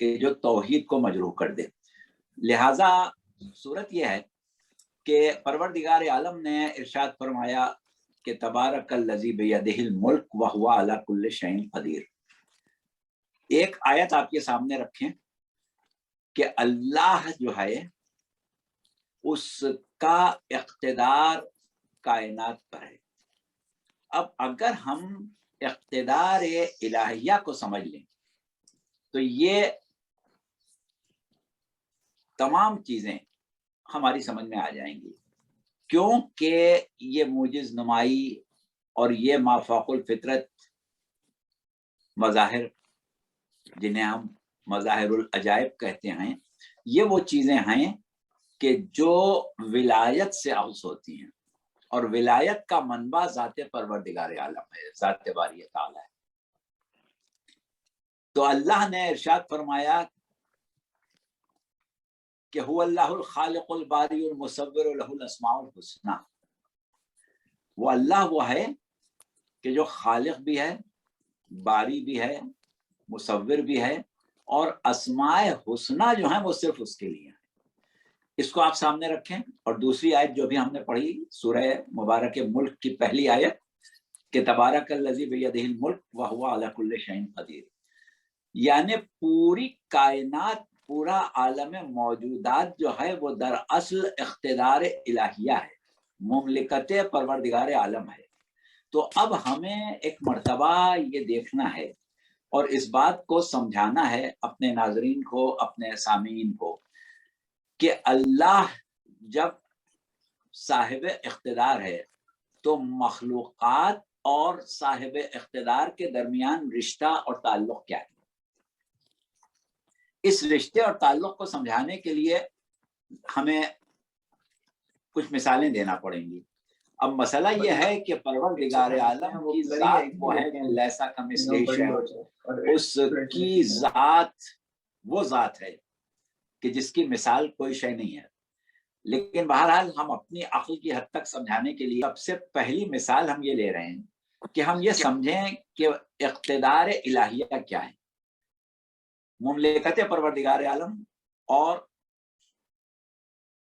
کہ جو توحید کو مجروح کر دے. لہذا صورت یہ ہے کہ پروردگار عالم نے ارشاد فرمایا کہ تبارک الذی بیدہ الملک وہو علی کل شیء قدیر. ایک آیت آپ کے سامنے رکھیں کہ اللہ جو ہے اس کا اقتدار کائنات پر ہے. اب اگر ہم اقتدار الہیہ کو سمجھ لیں تو یہ تمام چیزیں ہماری سمجھ میں آ جائیں گی، کیونکہ یہ موجز نمائی اور یہ مافوق الفطرت مظاہر جنہیں ہم مظاہر العجائب کہتے ہیں، یہ وہ چیزیں ہیں کہ جو ولایت سے اخذ ہوتی ہیں، اور ولایت کا منبع ذات پروردگار عالم ہے، ذات باری تعالی ہے. تو اللہ نے ارشاد فرمایا کہ هو اللہ الخالق الباری المصور له الاسماء الحسنى. وہ اللہ وہ ہے کہ جو خالق بھی ہے، باری بھی ہے، مصور بھی ہے، اور اسماء حسنہ جو ہیں وہ صرف اس کے لیے ہیں. اس کو آپ سامنے رکھیں. اور دوسری آیت جو بھی ہم نے پڑھی سورہ مبارک ملک کی پہلی آیت کہ تبارک الذی بیدہ الملک وہو علی کل شیء قدیر، یعنی پوری کائنات، پورا عالم موجودات جو ہے وہ دراصل اقتدار الہیہ ہے، مملکت پروردگار عالم ہے. تو اب ہمیں ایک مرتبہ یہ دیکھنا ہے اور اس بات کو سمجھانا ہے اپنے ناظرین کو، اپنے سامعین کو، کہ اللہ جب صاحب اقتدار ہے تو مخلوقات اور صاحب اقتدار کے درمیان رشتہ اور تعلق کیا ہے. اس رشتے اور تعلق کو سمجھانے کے لیے ہمیں کچھ مثالیں دینا پڑیں گی. اب مسئلہ یہ ہے کہ پروردگار عالم کی ذات وہ ہے کہ لیسا کمثلہ شیء، اس کی ذات وہ ذات ہے کہ جس کی مثال کوئی شے نہیں ہے. لیکن بہرحال ہم اپنی عقل کی حد تک سمجھانے کے لیے سب سے پہلی مثال ہم یہ لے رہے ہیں کہ ہم یہ سمجھیں کہ اقتدار الہیہ کیا ہے، مملکت پروردگار عالم اور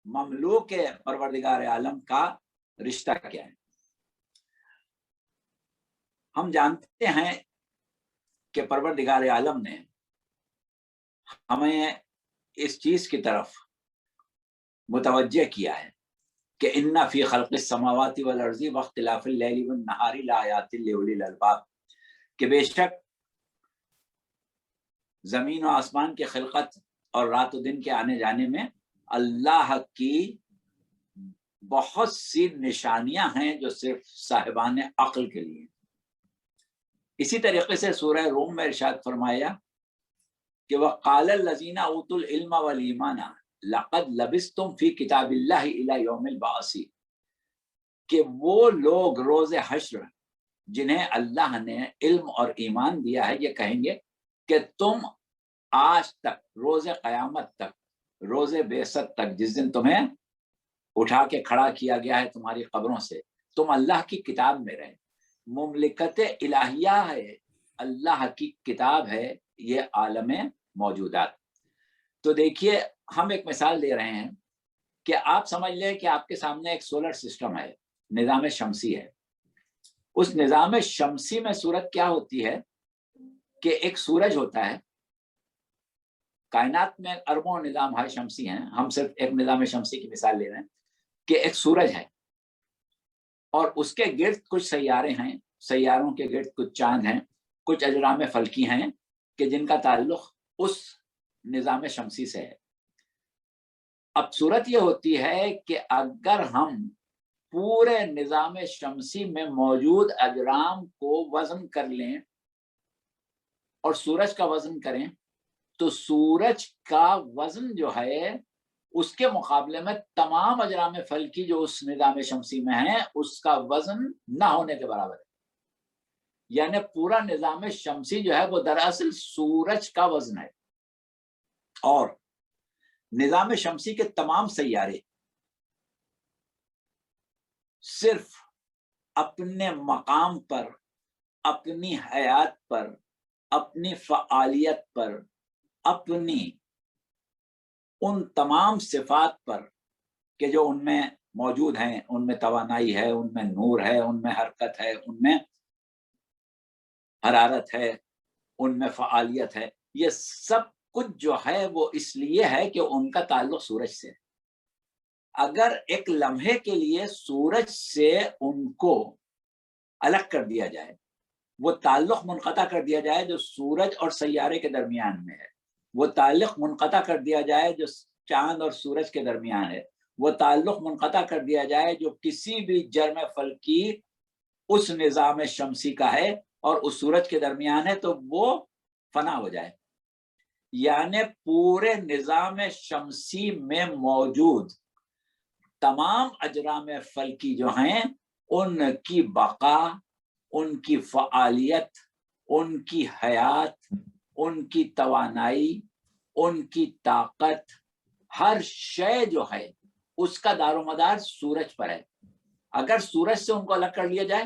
مملوک پروردگار عالم کا رشتہ کیا ہے. ہم جانتے ہیں کہ پروردگار عالم نے ہمیں اس چیز کی طرف متوجہ کیا ہے کہ ان فی خلق السماوات والارض واختلاف اللیل والنہار لآیات لأولی الالباب، کہ بے شک زمین و آسمان کی خلقت اور رات و دن کے آنے جانے میں اللہ کی بہت سی نشانیاں ہیں جو صرف صاحبان عقل کے لیے. اسی طریقے سے سورہ روم میں ارشاد فرمایا کہ وَقَالَ الَّذِينَ أُوتُوا الْعِلْمَ وَالْإِيمَانَ لَقَدْ لَبِثْتُمْ فِي كِتَابِ اللَّهِ إِلَى يَوْمِ الْبَعْثِ، کہ وہ لوگ روز حشر جنہیں اللہ نے علم اور ایمان دیا ہے یہ کہیں گے کہ تم آج تک، روز قیامت تک، روز بعثت تک، جس دن تمہیں اٹھا کے کھڑا کیا گیا ہے تمہاری قبروں سے، تم اللہ کی کتاب میں رہے. مملکت الہیہ ہے، اللہ کی کتاب ہے یہ عالم موجودات. تو دیکھیے ہم ایک مثال دے رہے ہیں کہ آپ سمجھ لیں کہ آپ کے سامنے ایک سولر سسٹم ہے، نظام شمسی ہے. اس نظام شمسی میں صورت کیا ہوتی ہے کہ ایک سورج ہوتا ہے. کائنات میں اربوں نظام ہے شمسی ہیں، ہم صرف ایک نظام شمسی کی مثال لے رہے ہیں کہ ایک سورج ہے اور اس کے گرد کچھ سیارے ہیں، سیاروں کے گرد کچھ چاند ہیں، کچھ اجرام فلکی ہیں کہ جن کا تعلق اس نظام شمسی سے ہے. اب صورت یہ ہوتی ہے کہ اگر ہم پورے نظام شمسی میں موجود اجرام کو وزن کر لیں اور سورج کا وزن کریں تو سورج کا وزن جو ہے اس کے مقابلے میں تمام اجرام فلکی جو اس نظام شمسی میں ہیں اس کا وزن نہ ہونے کے برابر ہے. یعنی پورا نظام شمسی جو ہے وہ دراصل سورج کا وزن ہے، اور نظام شمسی کے تمام سیارے صرف اپنے مقام پر، اپنی حیات پر، اپنی فعالیت پر، اپنی ان تمام صفات پر کہ جو ان میں موجود ہیں، ان میں توانائی ہے، ان میں نور ہے، ان میں حرکت ہے، ان میں حرارت ہے، ان میں فعالیت ہے، یہ سب کچھ جو ہے وہ اس لیے ہے کہ ان کا تعلق سورج سے ہے۔ اگر ایک لمحے کے لیے سورج سے ان کو الگ کر دیا جائے، وہ تعلق منقطع کر دیا جائے جو سورج اور سیارے کے درمیان میں ہے، وہ تعلق منقطع کر دیا جائے جو چاند اور سورج کے درمیان ہے، وہ تعلق منقطع کر دیا جائے جو کسی بھی جرم فلکی اس نظام شمسی کا ہے اور اس سورج کے درمیان ہے، تو وہ فنا ہو جائے۔ یعنی پورے نظام شمسی میں موجود تمام اجرام فلکی جو ہیں، ان کی بقا، ان کی فعالیت، ان کی حیات، ان کی توانائی، ان کی طاقت، ہر شے جو ہے اس کا دار و مدار سورج پر ہے۔ اگر سورج سے ان کو الگ کر لیا جائے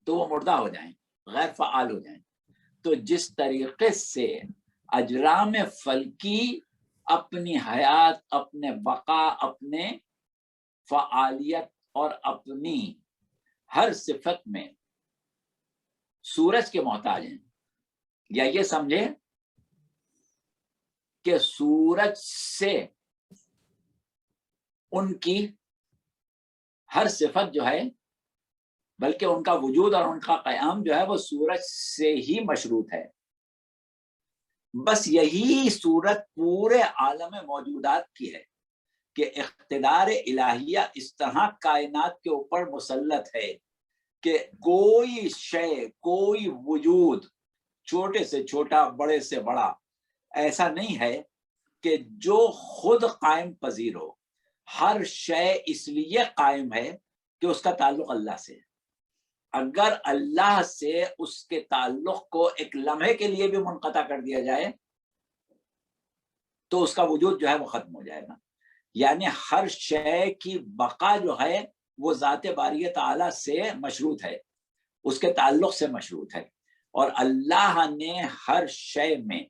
تو وہ مردہ ہو جائیں، غیر فعال ہو جائیں۔ تو جس طریقے سے اجرام فلکی اپنی حیات، اپنے بقا، اپنے فعالیت اور اپنی ہر صفت میں سورج کے محتاج ہیں، یا یہ سمجھے کہ سورج سے ان کی ہر صفت جو ہے، بلکہ ان کا وجود اور ان کا قیام جو ہے وہ سورج سے ہی مشروط ہے۔ بس یہی صورت پورے عالم موجودات کی ہے کہ اقتدار الہیہ اس طرح کائنات کے اوپر مسلط ہے کہ کوئی شے، کوئی وجود، چھوٹے سے چھوٹا، بڑے سے بڑا، ایسا نہیں ہے کہ جو خود قائم پذیر ہو۔ ہر شے اس لیے قائم ہے کہ اس کا تعلق اللہ سے ہے۔ اگر اللہ سے اس کے تعلق کو ایک لمحے کے لیے بھی منقطع کر دیا جائے تو اس کا وجود جو ہے وہ ختم ہو جائے گا۔ یعنی ہر شے کی بقا جو ہے وہ ذات باری تعالیٰ سے مشروط ہے، اس کے تعلق سے مشروط ہے، اور اللہ نے ہر شے میں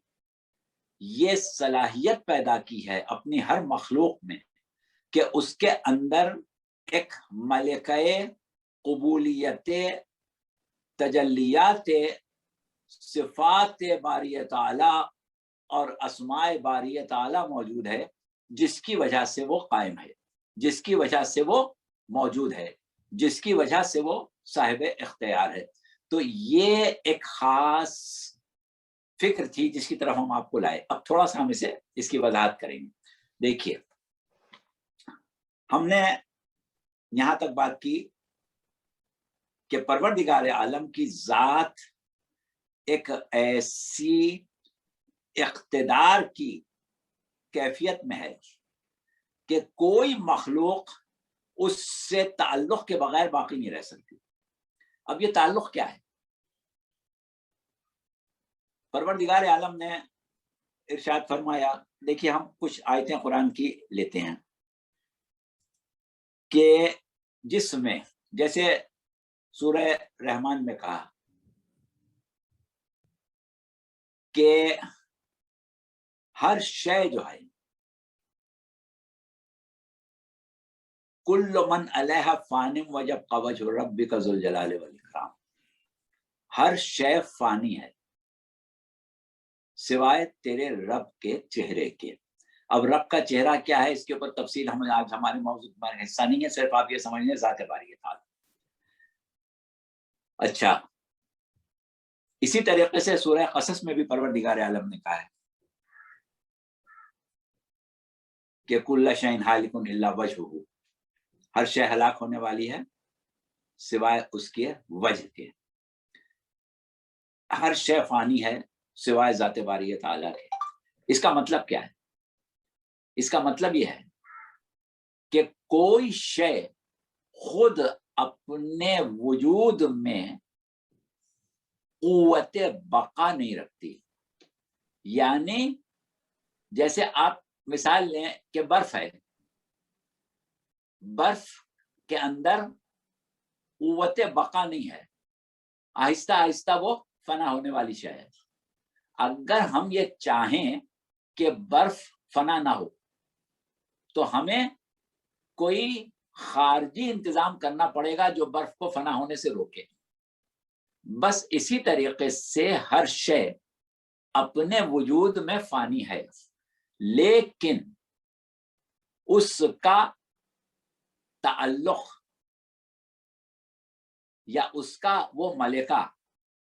یہ صلاحیت پیدا کی ہے اپنی ہر مخلوق میں کہ اس کے اندر ایک ملکہ قبولیت تجلیات صفات باری تعالیٰ اور اسماء باری تعالیٰ موجود ہے، جس کی وجہ سے وہ قائم ہے، جس کی وجہ سے وہ موجود ہے، جس کی وجہ سے وہ صاحب اختیار ہے۔ تو یہ ایک خاص فکر تھی جس کی طرف ہم آپ کو لائے۔ اب تھوڑا سا ہم اس کی وضاحت کریں گے۔ دیکھیے، ہم نے یہاں تک بات کی کہ پروردگار عالم کی ذات ایک ایسی اقتدار کی کیفیت میں ہے کہ کوئی مخلوق اس سے تعلق کے بغیر باقی نہیں رہ سکتی۔ اب یہ تعلق کیا ہے؟ پروردگار عالم نے ارشاد فرمایا، دیکھیے ہم کچھ آیتیں قرآن کی لیتے ہیں کہ جس میں جیسے سورہ رحمان میں کہا کہ ہر شے جو ہے کل من علیہ فان ویبقی وجہ ربک ذو الجلال والاکرام، ہر شے فانی ہے سوائے تیرے رب کے چہرے کے۔ اب رب کا چہرہ کیا ہے، اس کے اوپر تفصیل ہم آج ہمارے موضوع میں حصہ نہیں ہے، صرف آپ یہ سمجھ لیں ذات باری تعالیٰ۔ اچھا، اسی طریقے سے سورہ قصص میں بھی پروردگار عالم نے کہا ہے کہ کل شیء ہالک الا وجہہ، ہر شے ہلاک ہونے والی ہے سوائے اس کے وجہ کے، ہر شے فانی ہے سوائے ذات باری تعالیٰ کے۔ اس کا مطلب کیا ہے؟ اس کا مطلب یہ ہے کہ کوئی شے خود اپنے وجود میں قوت بقا نہیں رکھتی۔ یعنی جیسے آپ مثال لیں کہ برف ہے، برف کے اندر قوت بقا نہیں ہے، آہستہ آہستہ وہ فنا ہونے والی شے ہے۔ اگر ہم یہ چاہیں کہ برف فنا نہ ہو تو ہمیں کوئی خارجی انتظام کرنا پڑے گا جو برف کو فنا ہونے سے روکے. بس اسی طریقے سے ہر شے اپنے وجود میں فانی ہے، لیکن اس کا تعلق یا اس کا وہ ملکہ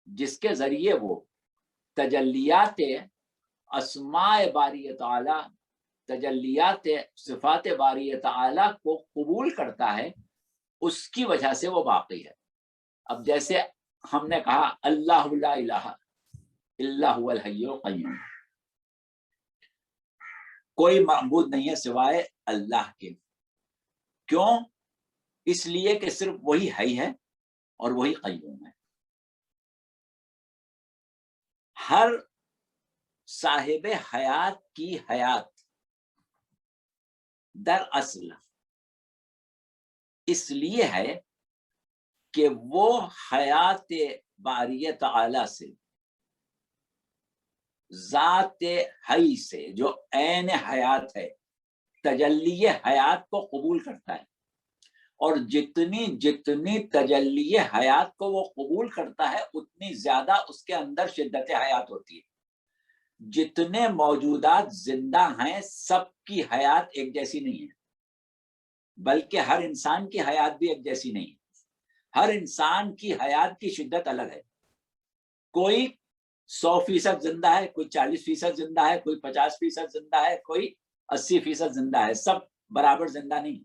جس کے ذریعے وہ تجلیات اسماء باری تعالی، تجلیات صفات باری تعالی کو قبول کرتا ہے، اس کی وجہ سے وہ باقی ہے. اب جیسے ہم نے کہا اللہ لا الہ الا هو الحی القیوم، کوئی معبود نہیں ہے سوائے اللہ کے. کیوں؟ اس لیے کہ صرف وہی حی ہے اور وہی قیوم ہے. ہر صاحب حیات کی حیات دراصل اس لیے ہے کہ وہ حیات باری تعالی سے، ذات حی سے جو عین حیات ہے، تجلی حیات کو قبول کرتا ہے. اور جتنی تجلی حیات کو وہ قبول کرتا ہے اتنی زیادہ اس کے اندر شدت حیات ہوتی ہے. جتنے موجودات زندہ ہیں سب کی حیات ایک جیسی نہیں ہے، بلکہ ہر انسان کی حیات بھی ایک جیسی نہیں ہے. ہر انسان کی حیات کی شدت الگ ہے. کوئی 100% زندہ ہے، کوئی 40% زندہ ہے، کوئی 50% زندہ ہے، کوئی 80% زندہ ہے. سب برابر زندہ نہیں.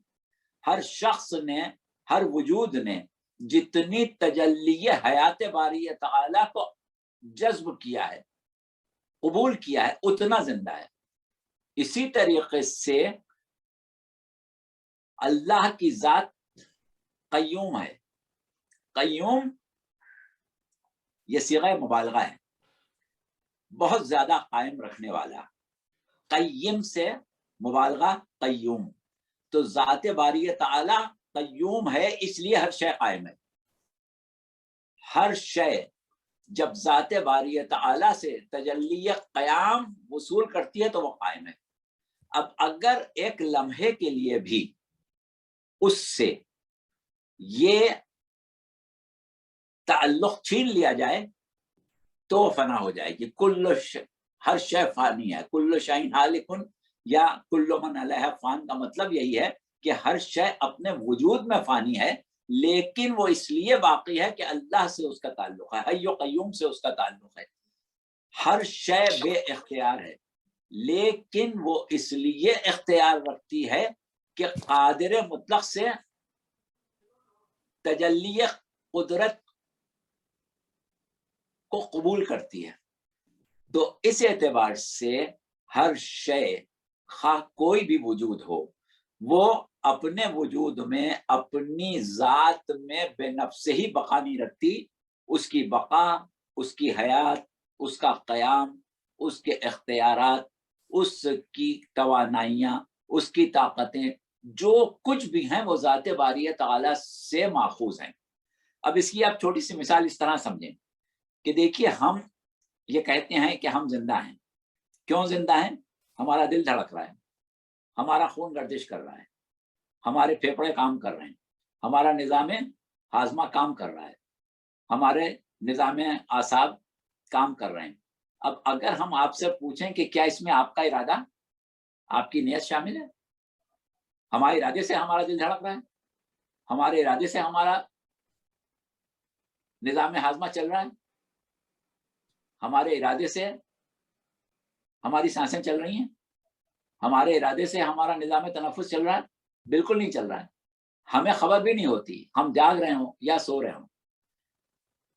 ہر شخص نے، ہر وجود نے جتنی تجلی حیات باری تعالی کو جذب کیا ہے، قبول کیا ہے، اتنا زندہ ہے. اسی طریقے سے اللہ کی ذات قیوم ہے. قیوم یہ صیغہ مبالغہ ہے، بہت زیادہ قائم رکھنے والا. قیم سے مبالغہ قیوم. تو ذات باری تعالی قیوم ہے، اس لیے ہر شے قائم ہے. ہر شے جب ذات باری تعالی سے تجلی قیام وصول کرتی ہے تو وہ قائم ہے. اب اگر ایک لمحے کے لیے بھی اس سے یہ تعلق چھین لیا جائے تو فنا ہو جائے گی. ہر شے فانی ہے. کل شیء ہالک یا کل من علیہ فان کا مطلب یہی ہے کہ ہر شے اپنے وجود میں فانی ہے، لیکن وہ اس لیے باقی ہے کہ اللہ سے اس کا تعلق ہے، حی و قیوم سے اس کا تعلق ہے. ہر شے بے اختیار ہے، لیکن وہ اس لیے اختیار رکھتی ہے کہ قادر مطلق سے تجلی قدرت کو قبول کرتی ہے. تو اس اعتبار سے ہر شے، خواہ کوئی بھی وجود ہو، وہ اپنے وجود میں اپنی ذات میں بے نفس ہی بقا نہیں رکھتی. اس کی بقا، اس کی حیات، اس کا قیام، اس کے اختیارات، اس کی توانائیاں، اس کی طاقتیں، جو کچھ بھی ہیں وہ ذات باری تعالی سے ماخوذ ہیں. اب اس کی آپ چھوٹی سی مثال اس طرح سمجھیں کہ دیکھیے، ہم یہ کہتے ہیں کہ ہم زندہ ہیں. کیوں زندہ ہیں؟ ہمارا دل دھڑک رہا ہے، ہمارا خون گردش کر رہا ہے، ہمارے پھیپھڑے کام کر رہے ہیں، ہمارا نظام ہاضمہ کام کر رہا ہے، ہمارے نظام اعصاب کام کر رہے ہیں. اب اگر ہم آپ سے پوچھیں کہ کیا اس میں آپ کا ارادہ، آپ کی نیت شامل ہے؟ ہمارے ارادے سے ہمارا دل دھڑک رہا ہے، ہمارے ارادے سے ہمارا نظام ہاضمہ چل رہا ہے، ہمارے ارادے سے ہماری سانسیں چل رہی ہیں، ہمارے ارادے سے ہمارا نظام تنفس چل رہا ہے؟ بالکل نہیں چل رہا ہے. ہمیں خبر بھی نہیں ہوتی، ہم جاگ رہے ہوں یا سو رہے ہوں.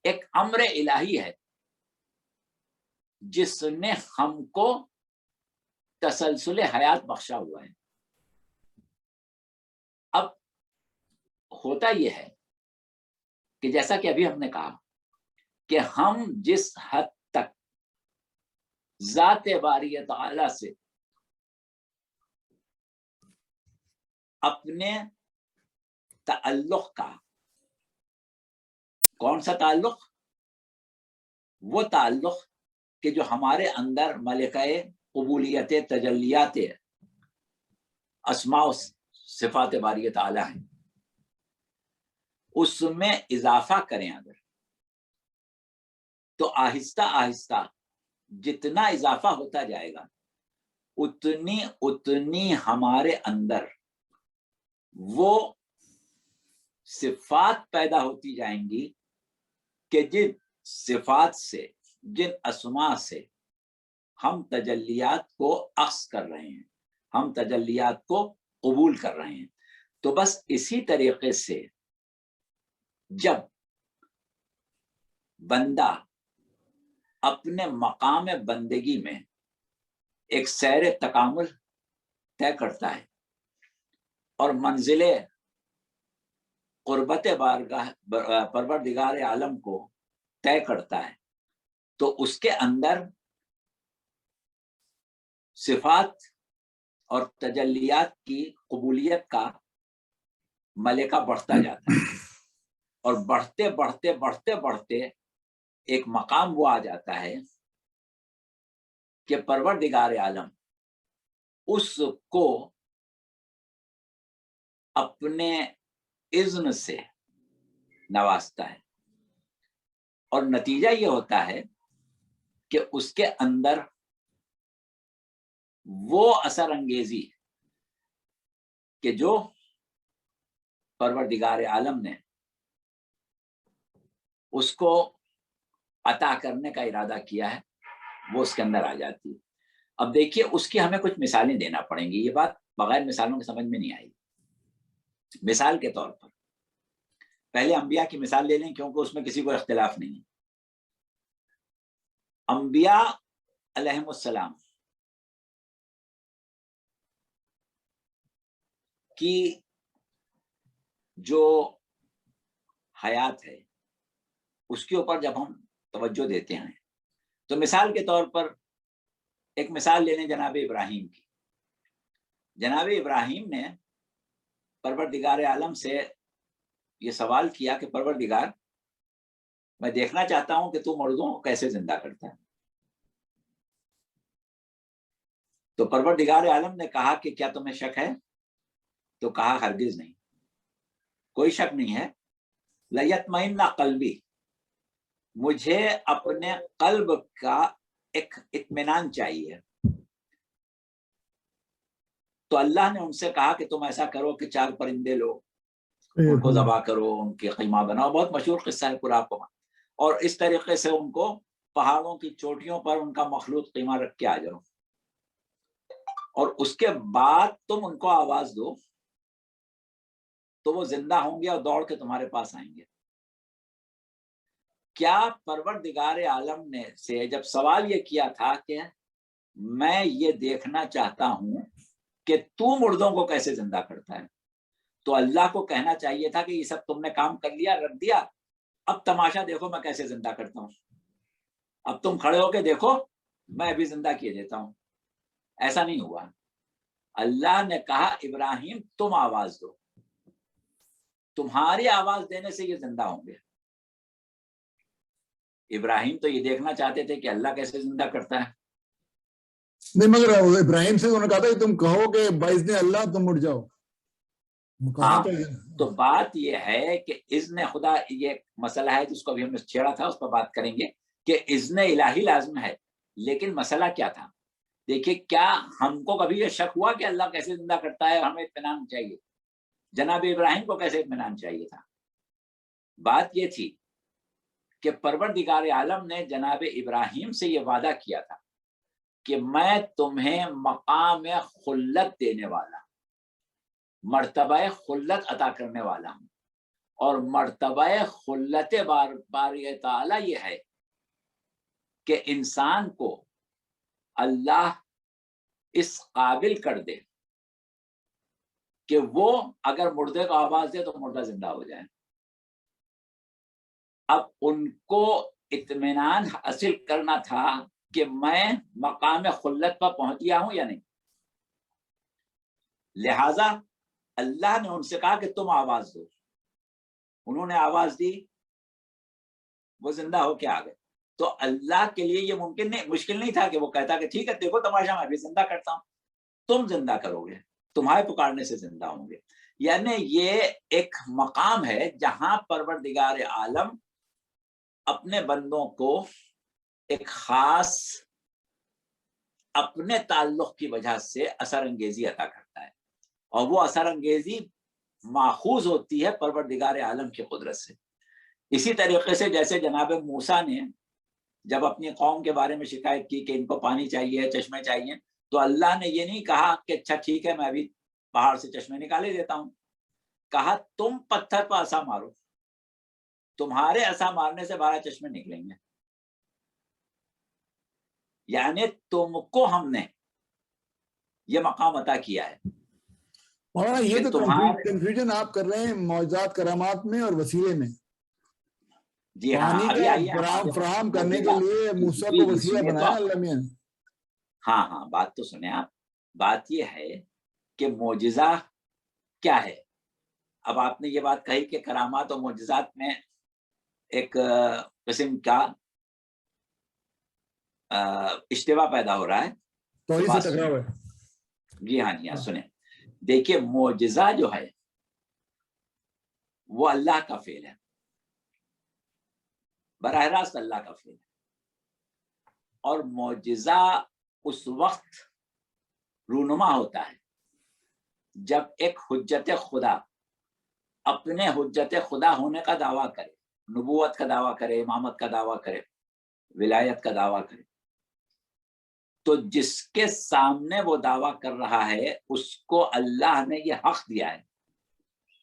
ایک امر الہی ہے جس نے ہم کو تسلسل حیات بخشا ہوا ہے. اب ہوتا یہ ہے کہ جیسا کہ ابھی ہم نے کہا کہ ہم جس حد تک ذات باری تعالی سے اپنے تعلق کا، کون سا تعلق؟ وہ تعلق کہ جو ہمارے اندر ملکہ قبولیت تجلیات اسماء و صفات باری تعالی ہیں، اس میں اضافہ کریں اگر تو آہستہ آہستہ جتنا اضافہ ہوتا جائے گا اتنی ہمارے اندر وہ صفات پیدا ہوتی جائیں گی کہ جن صفات سے، جن اسماء سے ہم تجلیات کو اخذ کر رہے ہیں، ہم تجلیات کو قبول کر رہے ہیں. تو بس اسی طریقے سے جب بندہ اپنے مقام بندگی میں ایک سیر تکامل طے کرتا ہے اور منزل قربت بارگاہ پروردگار عالم کو طے کرتا ہے، تو اس کے اندر صفات اور تجلیات کی قبولیت کا ملکہ بڑھتا جاتا ہے، اور بڑھتے بڑھتے بڑھتے بڑھتے ایک مقام وہ آ جاتا ہے کہ پروردگار عالم اس کو اپنے اذن سے نوازتا ہے، اور نتیجہ یہ ہوتا ہے کہ اس کے اندر وہ اثر انگیزی کہ جو پروردگار عالم نے اس کو عطا کرنے کا ارادہ کیا ہے وہ اس کے اندر آ جاتی ہے. اب دیکھیے اس کی ہمیں کچھ مثالیں دینا پڑیں گی، یہ بات بغیر مثالوں کے سمجھ میں نہیں آئی. مثال کے طور پر پہلے انبیاء کی مثال لے لیں کیونکہ اس میں کسی کو اختلاف نہیں ہے. انبیاء علیہم السلام کی جو حیات ہے اس کے اوپر جب ہم توجہ دیتے ہیں تو مثال کے طور پر ایک مثال لے لیں جناب ابراہیم کی. جناب ابراہیم نے پروردگار عالم سے یہ سوال کیا کہ پروردگار میں دیکھنا چاہتا ہوں کہ تو مردوں کو کیسے زندہ کرتا ہے. تو پروردگار عالم نے کہا کہ کیا تمہیں شک ہے؟ تو کہا ہرگز نہیں، کوئی شک نہیں ہے. لیطمئن قلبی، مجھے اپنے قلب کا ایک اطمینان چاہیے. تو اللہ نے ان سے کہا کہ تم ایسا کرو کہ 4 پرندے لو، ان کو ذبح کرو، ان کے قیمہ بناؤ. بہت مشہور قصہ ہے پورا آپ کو، اور اس طریقے سے ان کو پہاڑوں کی چوٹیوں پر ان کا مخلوط قیمہ رکھ کے آ جاؤ، اور اس کے بعد تم ان کو آواز دو تو وہ زندہ ہوں گے اور دوڑ کے تمہارے پاس آئیں گے. کیا پروردگار عالم نے سے جب سوال یہ کیا تھا کہ میں یہ دیکھنا چاہتا ہوں کہ تو مردوں کو کیسے زندہ کرتا ہے، تو اللہ کو کہنا چاہیے تھا کہ یہ سب تم نے کام کر لیا، رکھ دیا، اب تماشا دیکھو میں کیسے زندہ کرتا ہوں، اب تم کھڑے ہو کے دیکھو میں ابھی زندہ کیے دیتا ہوں. ایسا نہیں ہوا. اللہ نے کہا ابراہیم تم آواز دو، تمہاری آواز دینے سے یہ زندہ ہوں گے. ابراہیم تو یہ دیکھنا چاہتے تھے کہ اللہ کیسے زندہ کرتا ہے. نہیں، مگر ابراہیم سے انہوں نے کہا تھا کہ تم کہو کہ باذن اللہ تم اٹھ جاؤ. ہاں، تو بات یہ ہے کہ اذن خدا، یہ مسئلہ ہے جس کو ابھی ہم نے چھیڑا تھا، اس پر بات کریں گے کہ اذن الہی لازم ہے. لیکن مسئلہ کیا تھا؟ دیکھیے، کیا ہم کو کبھی یہ شک ہوا کہ اللہ کیسے زندہ کرتا ہے، ہمیں اطمینان چاہیے؟ جناب ابراہیم کو کیسے اطمینان چاہیے تھا؟ بات یہ تھی کہ پروردگار عالم نے جناب ابراہیم سے یہ وعدہ کیا تھا کہ میں تمہیں مقام خلت دینے والا، مرتبہ خلت عطا کرنے والا ہوں. اور مرتبہ خلت باری تعالی یہ ہے کہ انسان کو اللہ اس قابل کر دے کہ وہ اگر مردے کو آواز دے تو مردہ زندہ ہو جائے. اب ان کو اطمینان حاصل کرنا تھا کہ میں مقام خلت پر پہنچ گیا ہوں یا نہیں. لہذا اللہ نے ان سے کہا کہ تم آواز دو. انہوں نے آواز دی، وہ زندہ ہو کے آ گئے. تو اللہ کے لیے یہ مشکل نہیں تھا کہ وہ کہتا کہ ٹھیک ہے دیکھو تماشا میں بھی زندہ کرتا ہوں، تم زندہ کرو گے، تمہارے پکارنے سے زندہ ہوں گے۔ یعنی یہ ایک مقام ہے جہاں پروردگار عالم اپنے بندوں کو ایک خاص اپنے تعلق کی وجہ سے اثر انگیزی عطا کرتا ہے، اور وہ اثر انگیزی ماخوذ ہوتی ہے پروردگار عالم کی قدرت سے۔ اسی طریقے سے جیسے جناب موسیٰ نے جب اپنی قوم کے بارے میں شکایت کی کہ ان کو پانی چاہیے، چشمے چاہیے، تو اللہ نے یہ نہیں کہا کہ اچھا ٹھیک ہے میں ابھی پہاڑ سے چشمے نکالے دیتا ہوں، کہا تم پتھر پر عصا مارو، تمہارے عصا مارنے سے 12 چشمے نکلیں گے۔ یعنی تم کو ہم نے یہ مقام عطا کیا ہے۔ مولانا یہ تو تمہارے کنفیوژن آپ کر رہے ہیں معجزات کرامات میں اور وسیلے میں۔ جی ہاں، پانی ابھی آئیے کا فراہم کرنے کے لیے موسیٰ کو وسیلہ بنایا اللہ میاں نے۔ ہاں بات تو سنیں آپ، بات یہ ہے کہ معجزہ کیا ہے۔ اب آپ نے یہ بات کہی کہ کرامات اور معجزات میں ایک قسم کا اشتباہ پیدا ہو رہا ہے، توحید سے ٹکراؤ ہے۔ جی ہاں سنیں، دیکھیے معجزہ جو ہے وہ اللہ کا فعل ہے، براہ راست اللہ کا فعل ہے، اور معجزہ اس وقت رونما ہوتا ہے جب ایک حجت خدا اپنے حجت خدا ہونے کا دعویٰ کرے، نبوت کا دعویٰ کرے، امامت کا دعویٰ کرے، ولایت کا دعویٰ کرے، تو جس کے سامنے وہ دعویٰ کر رہا ہے اس کو اللہ نے یہ حق دیا ہے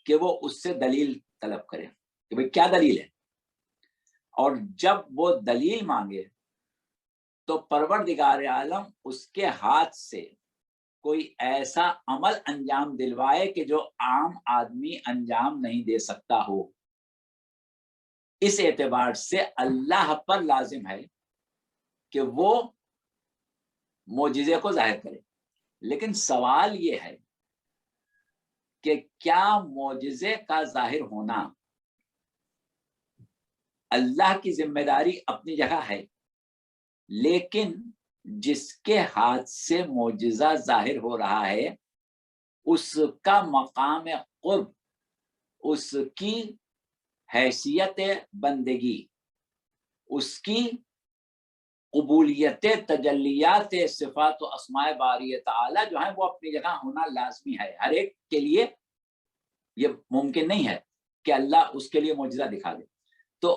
کہ وہ اس سے دلیل طلب کرے کہ بھئی کیا دلیل ہے، اور جب وہ دلیل مانگے تو پروردگار عالم اس کے ہاتھ سے کوئی ایسا عمل انجام دلوائے کہ جو عام آدمی انجام نہیں دے سکتا ہو۔ اس اعتبار سے اللہ پر لازم ہے کہ وہ معجزے کو ظاہر کرے، لیکن سوال یہ ہے کہ کیا معجزے کا ظاہر ہونا اللہ کی ذمہ داری اپنی جگہ ہے، لیکن جس کے ہاتھ سے معجزہ ظاہر ہو رہا ہے اس کا مقام قرب، اس کی حیثیت بندگی، اس کی قبولیت تجلیات صفات و اسماء باری تعالی جو ہیں وہ اپنی جگہ ہونا لازمی ہے۔ ہر ایک کے لیے یہ ممکن نہیں ہے کہ اللہ اس کے لیے معجزہ دکھا دے، تو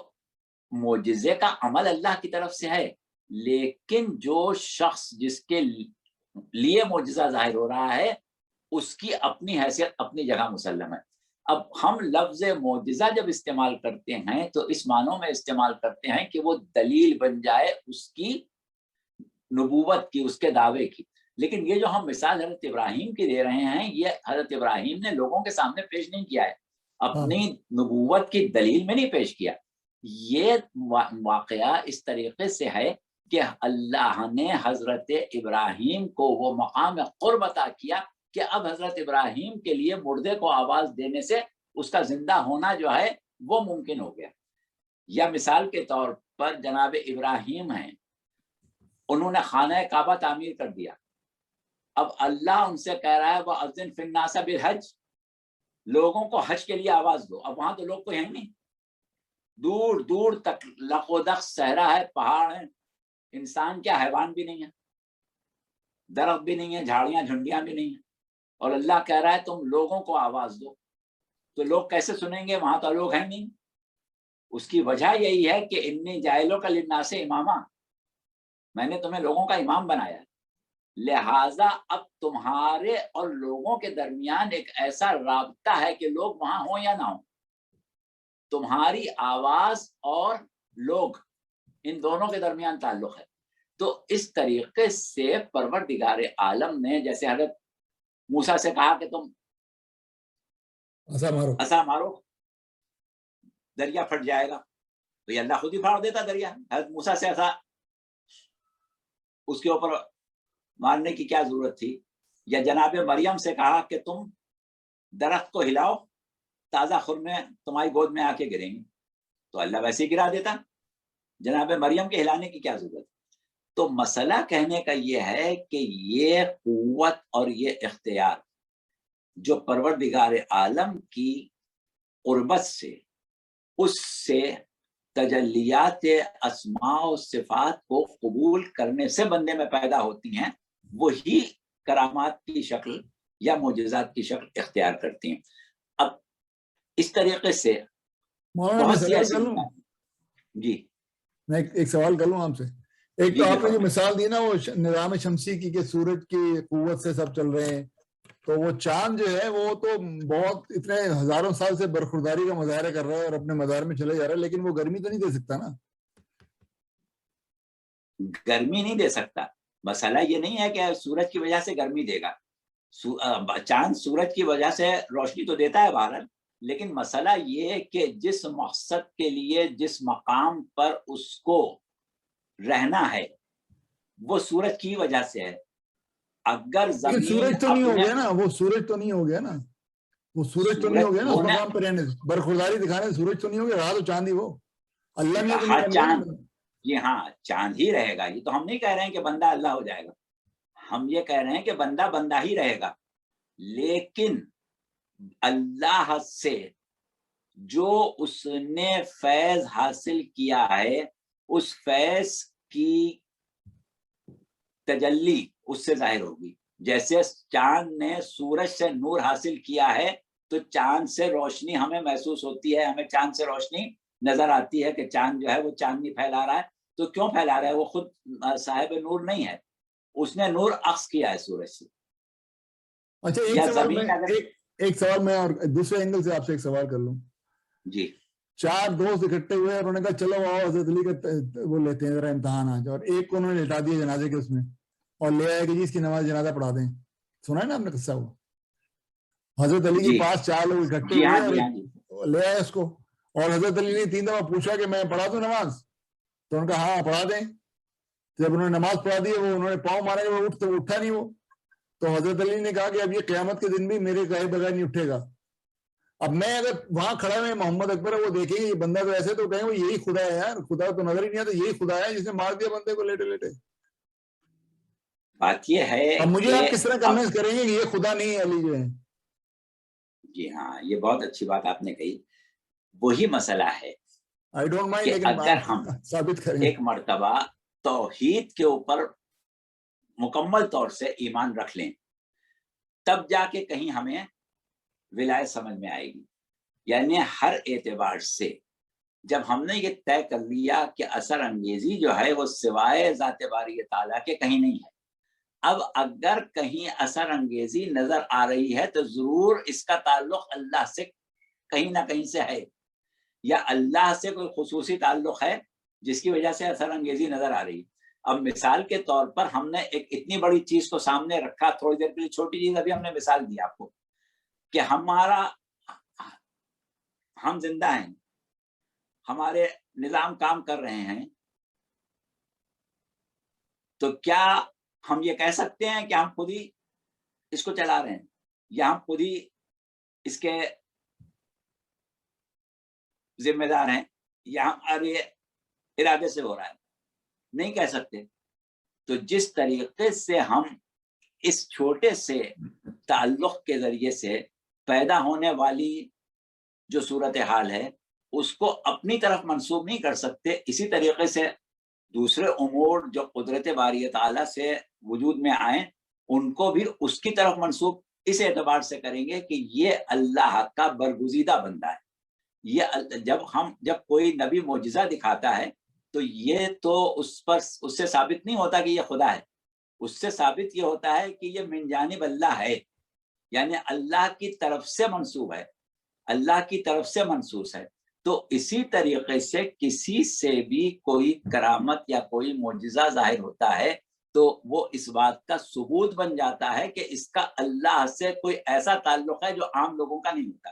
معجزے کا عمل اللہ کی طرف سے ہے، لیکن جو شخص جس کے لیے معجزہ ظاہر ہو رہا ہے اس کی اپنی حیثیت اپنی جگہ مسلم ہے۔ اب ہم لفظ معجزہ جب استعمال کرتے ہیں تو اس معنوں میں استعمال کرتے ہیں کہ وہ دلیل بن جائے اس کی نبوت کی، اس کے دعوے کی، لیکن یہ جو ہم مثال حضرت ابراہیم کی دے رہے ہیں یہ حضرت ابراہیم نے لوگوں کے سامنے پیش نہیں کیا ہے، اپنی نبوت کی دلیل میں نہیں پیش کیا۔ یہ واقعہ اس طریقے سے ہے کہ اللہ نے حضرت ابراہیم کو وہ مقام قرب عطا کیا کہ اب حضرت ابراہیم کے لیے مردے کو آواز دینے سے اس کا زندہ ہونا جو ہے وہ ممکن ہو گیا۔ یا مثال کے طور پر جناب ابراہیم ہیں، انہوں نے خانہ کعبہ تعمیر کر دیا، اب اللہ ان سے کہہ رہا ہے وَأَذِّن فِي النَّاسِ بِالْحَجِّ، لوگوں کو حج کے لیے آواز دو۔ اب وہاں تو لوگ کوئی ہیں نہیں، دور دور تک لق و دق صحرا ہے، پہاڑ ہیں، انسان کیا حیوان بھی نہیں ہے، درخت بھی نہیں ہے، جھاڑیاں جھنڈیاں بھی نہیں ہیں، اور اللہ کہہ رہا ہے تم لوگوں کو آواز دو، تو لوگ کیسے سنیں گے، وہاں تو لوگ ہیں نہیں۔ اس کی وجہ یہی ہے کہ انی جاعلک للناس اماما، میں نے تمہیں لوگوں کا امام بنایا، لہٰذا اب تمہارے اور لوگوں کے درمیان ایک ایسا رابطہ ہے کہ لوگ وہاں ہوں یا نہ ہوں، تمہاری آواز اور لوگ ان دونوں کے درمیان تعلق ہے۔ تو اس طریقے سے پروردگار عالم نے جیسے حضرت موسیٰ سے کہا کہ تم عصا مارو دریا پھٹ جائے گا، تو یہ اللہ خود ہی پھاڑ دیتا دریا، حضرت موسیٰ سے عصا اس کے اوپر مارنے کی کیا ضرورت تھی؟ یا جناب مریم سے کہا کہ تم درخت کو ہلاؤ تازہ خرمے تمہاری گود میں آ کے گریں گے، تو اللہ ویسے ہی گرا دیتا۔ جناب مریم کے ہلانے کی کیا ضرورت؟ تو مسئلہ کہنے کا یہ ہے کہ یہ قوت اور یہ اختیار جو پروردگار عالم کی قربت سے، اس سے تجلیات اسماء و صفات کو قبول کرنے سے بندے میں پیدا ہوتی ہیں، وہی کرامات کی شکل یا معجزات کی شکل اختیار کرتی ہیں۔ اب اس طریقے سے بہت سی ایسی جی میں ایک سوال کر لوں آپ سے۔ ایک تو آپ نے جو مثال دی نا وہ نظام شمسی کی کہ سورج کی قوت سے سب چل رہے ہیں، تو وہ چاند جو ہے وہ تو بہت اتنے ہزاروں سال سے برخورداری کا مظاہرہ کر رہا ہے اور اپنے مدار میں چلے جا رہا ہے، لیکن وہ گرمی تو نہیں دے سکتا نا؟ گرمی نہیں دے سکتا، مسئلہ یہ نہیں ہے کہ سورج کی وجہ سے گرمی دے گا، چاند سورج کی وجہ سے روشنی تو دیتا ہے بہرحال، لیکن مسئلہ یہ کہ جس مقصد کے لیے جس مقام پر اس کو رہنا ہے وہ سورج کی وجہ سے ہے۔ اگر زمین سورج تو نہیں ہو گیا نا، وہ سورج تو نہیں ہو گیا نا، وہ سورج تو نہیں ہو گیا نا اس مقام پر رہنے سے، برخورداری دکھانے سے سورج تو نہیں ہو گیا، رہا تو چاند ہی وہ اللہ نے تو نہیں چاند، یہ ہاں چاند ہی رہے گا، یہ تو ہم نہیں کہہ رہے ہیں کہ بندہ اللہ ہو جائے گا، ہم یہ کہہ رہے ہیں کہ بندہ بندہ ہی رہے گا، لیکن اللہ سے جو اس نے فیض حاصل کیا ہے اس فیض کی تجلی اس سے ظاہر ہوگی۔ جیسے چاند نے سورج سے نور حاصل کیا ہے تو چاند سے روشنی ہمیں محسوس ہوتی ہے، ہمیں چاند سے روشنی نظر آتی ہے کہ چاند جو ہے وہ چاندنی پھیلا رہا ہے، تو کیوں پھیلا رہا ہے؟ وہ خود صاحب نور نہیں ہے، اس نے نور عکس کیا ہے سورج سے۔ اچھا ایک سوال میں اور دوسرے اینگل سے آپ سے ایک سوال کر لوں جی۔ 4 دوست اکٹھے ہوئے اور انہوں نے کہا چلو آؤ حضرت علی کا وہ لیتے ہیں ذرا امتحان آج، اور ایک کو انہوں نے لٹا دیا جنازے کے اس میں اور لے آئے کہ جی اس کی نماز جنازہ پڑھا دیں۔ سنا ہے نا آپ نے قصہ؟ وہ حضرت علی کے پاس 4 لوگ اکٹھے ہوئے اور لے آئے اس کو، اور حضرت علی نے 3 دفعہ پوچھا کہ میں پڑھا دوں نماز؟ تو انہوں نے کہا ہاں پڑھا دیں۔ جب انہوں نے نماز پڑھا دی وہ انہوں نے پاؤں مارے، وہ اٹھا نہیں وہ، تو حضرت علی نے کہا کہ اب یہ قیامت کے دن بھی میرے کہے بغیر نہیں اٹھے گا۔ اب میں اگر وہاں کھڑا ہوئے محمد اکبر ہے، وہ دیکھیں گے یہ بندہ تو ایسے، تو کہیں وہ یہی خدا ہے یار، خدا تو نظر ہی نہیں آتا، یہی خدا ہے جس نے مار دیا بندے کو لیٹے لیٹے۔ بات یہ ہے اب مجھے آپ کس طرح کنوینس کریں گے کہ یہ خدا نہیں ہے علی جو ہے؟ جی ہاں، یہ بہت اچھی بات آپ نے کہی، وہی مسئلہ ہے آئی ڈونٹ مائنڈ، کہ لیکن اگر ہم ثابت کریں ایک مرتبہ توحید کے اوپر مکمل طور سے ایمان رکھ لیں تب جا کے کہیں ہمیں ولایت سمجھ میں آئے گی۔ یعنی ہر اعتبار سے جب ہم نے یہ طے کر لیا کہ اثر انگیزی جو ہے وہ سوائے ذات باری تعالیٰ کے کہیں نہیں ہے، اب اگر کہیں اثر انگیزی نظر آ رہی ہے تو ضرور اس کا تعلق اللہ سے کہیں نہ کہیں سے ہے، یا اللہ سے کوئی خصوصی تعلق ہے جس کی وجہ سے اثر انگیزی نظر آ رہی ہے۔ اب مثال کے طور پر ہم نے ایک اتنی بڑی چیز کو سامنے رکھا، تھوڑی دیر کے لیے چھوٹی چیز ابھی ہم نے مثال دی آپ کو کہ ہم زندہ ہیں، ہمارے نظام کام کر رہے ہیں، تو کیا ہم یہ کہہ سکتے ہیں کہ ہم خود ہی اس کو چلا رہے ہیں یا ہم خود ہی اس کے ذمہ دار ہیں یا ہمارے ارادے سے ہو رہا ہے؟ نہیں کہہ سکتے۔ تو جس طریقے سے ہم اس چھوٹے سے تعلق کے ذریعے سے پیدا ہونے والی جو صورتحال ہے اس کو اپنی طرف منسوب نہیں کر سکتے، اسی طریقے سے دوسرے امور جو قدرت باری تعالیٰ سے وجود میں آئیں ان کو بھی اس کی طرف منسوب اس اعتبار سے کریں گے کہ یہ اللہ کا برگزیدہ بندہ ہے۔ یہ جب کوئی نبی معجزہ دکھاتا ہے تو یہ تو اس سے ثابت نہیں ہوتا کہ یہ خدا ہے، اس سے ثابت یہ ہوتا ہے کہ یہ من جانب اللہ ہے، یعنی اللہ کی طرف سے منسوب ہے، اللہ کی طرف سے منسوس ہے۔ تو اسی طریقے سے کسی سے بھی کوئی کرامت یا کوئی معجزہ ظاہر ہوتا ہے تو وہ اس بات کا ثبوت بن جاتا ہے کہ اس کا اللہ سے کوئی ایسا تعلق ہے جو عام لوگوں کا نہیں ہوتا۔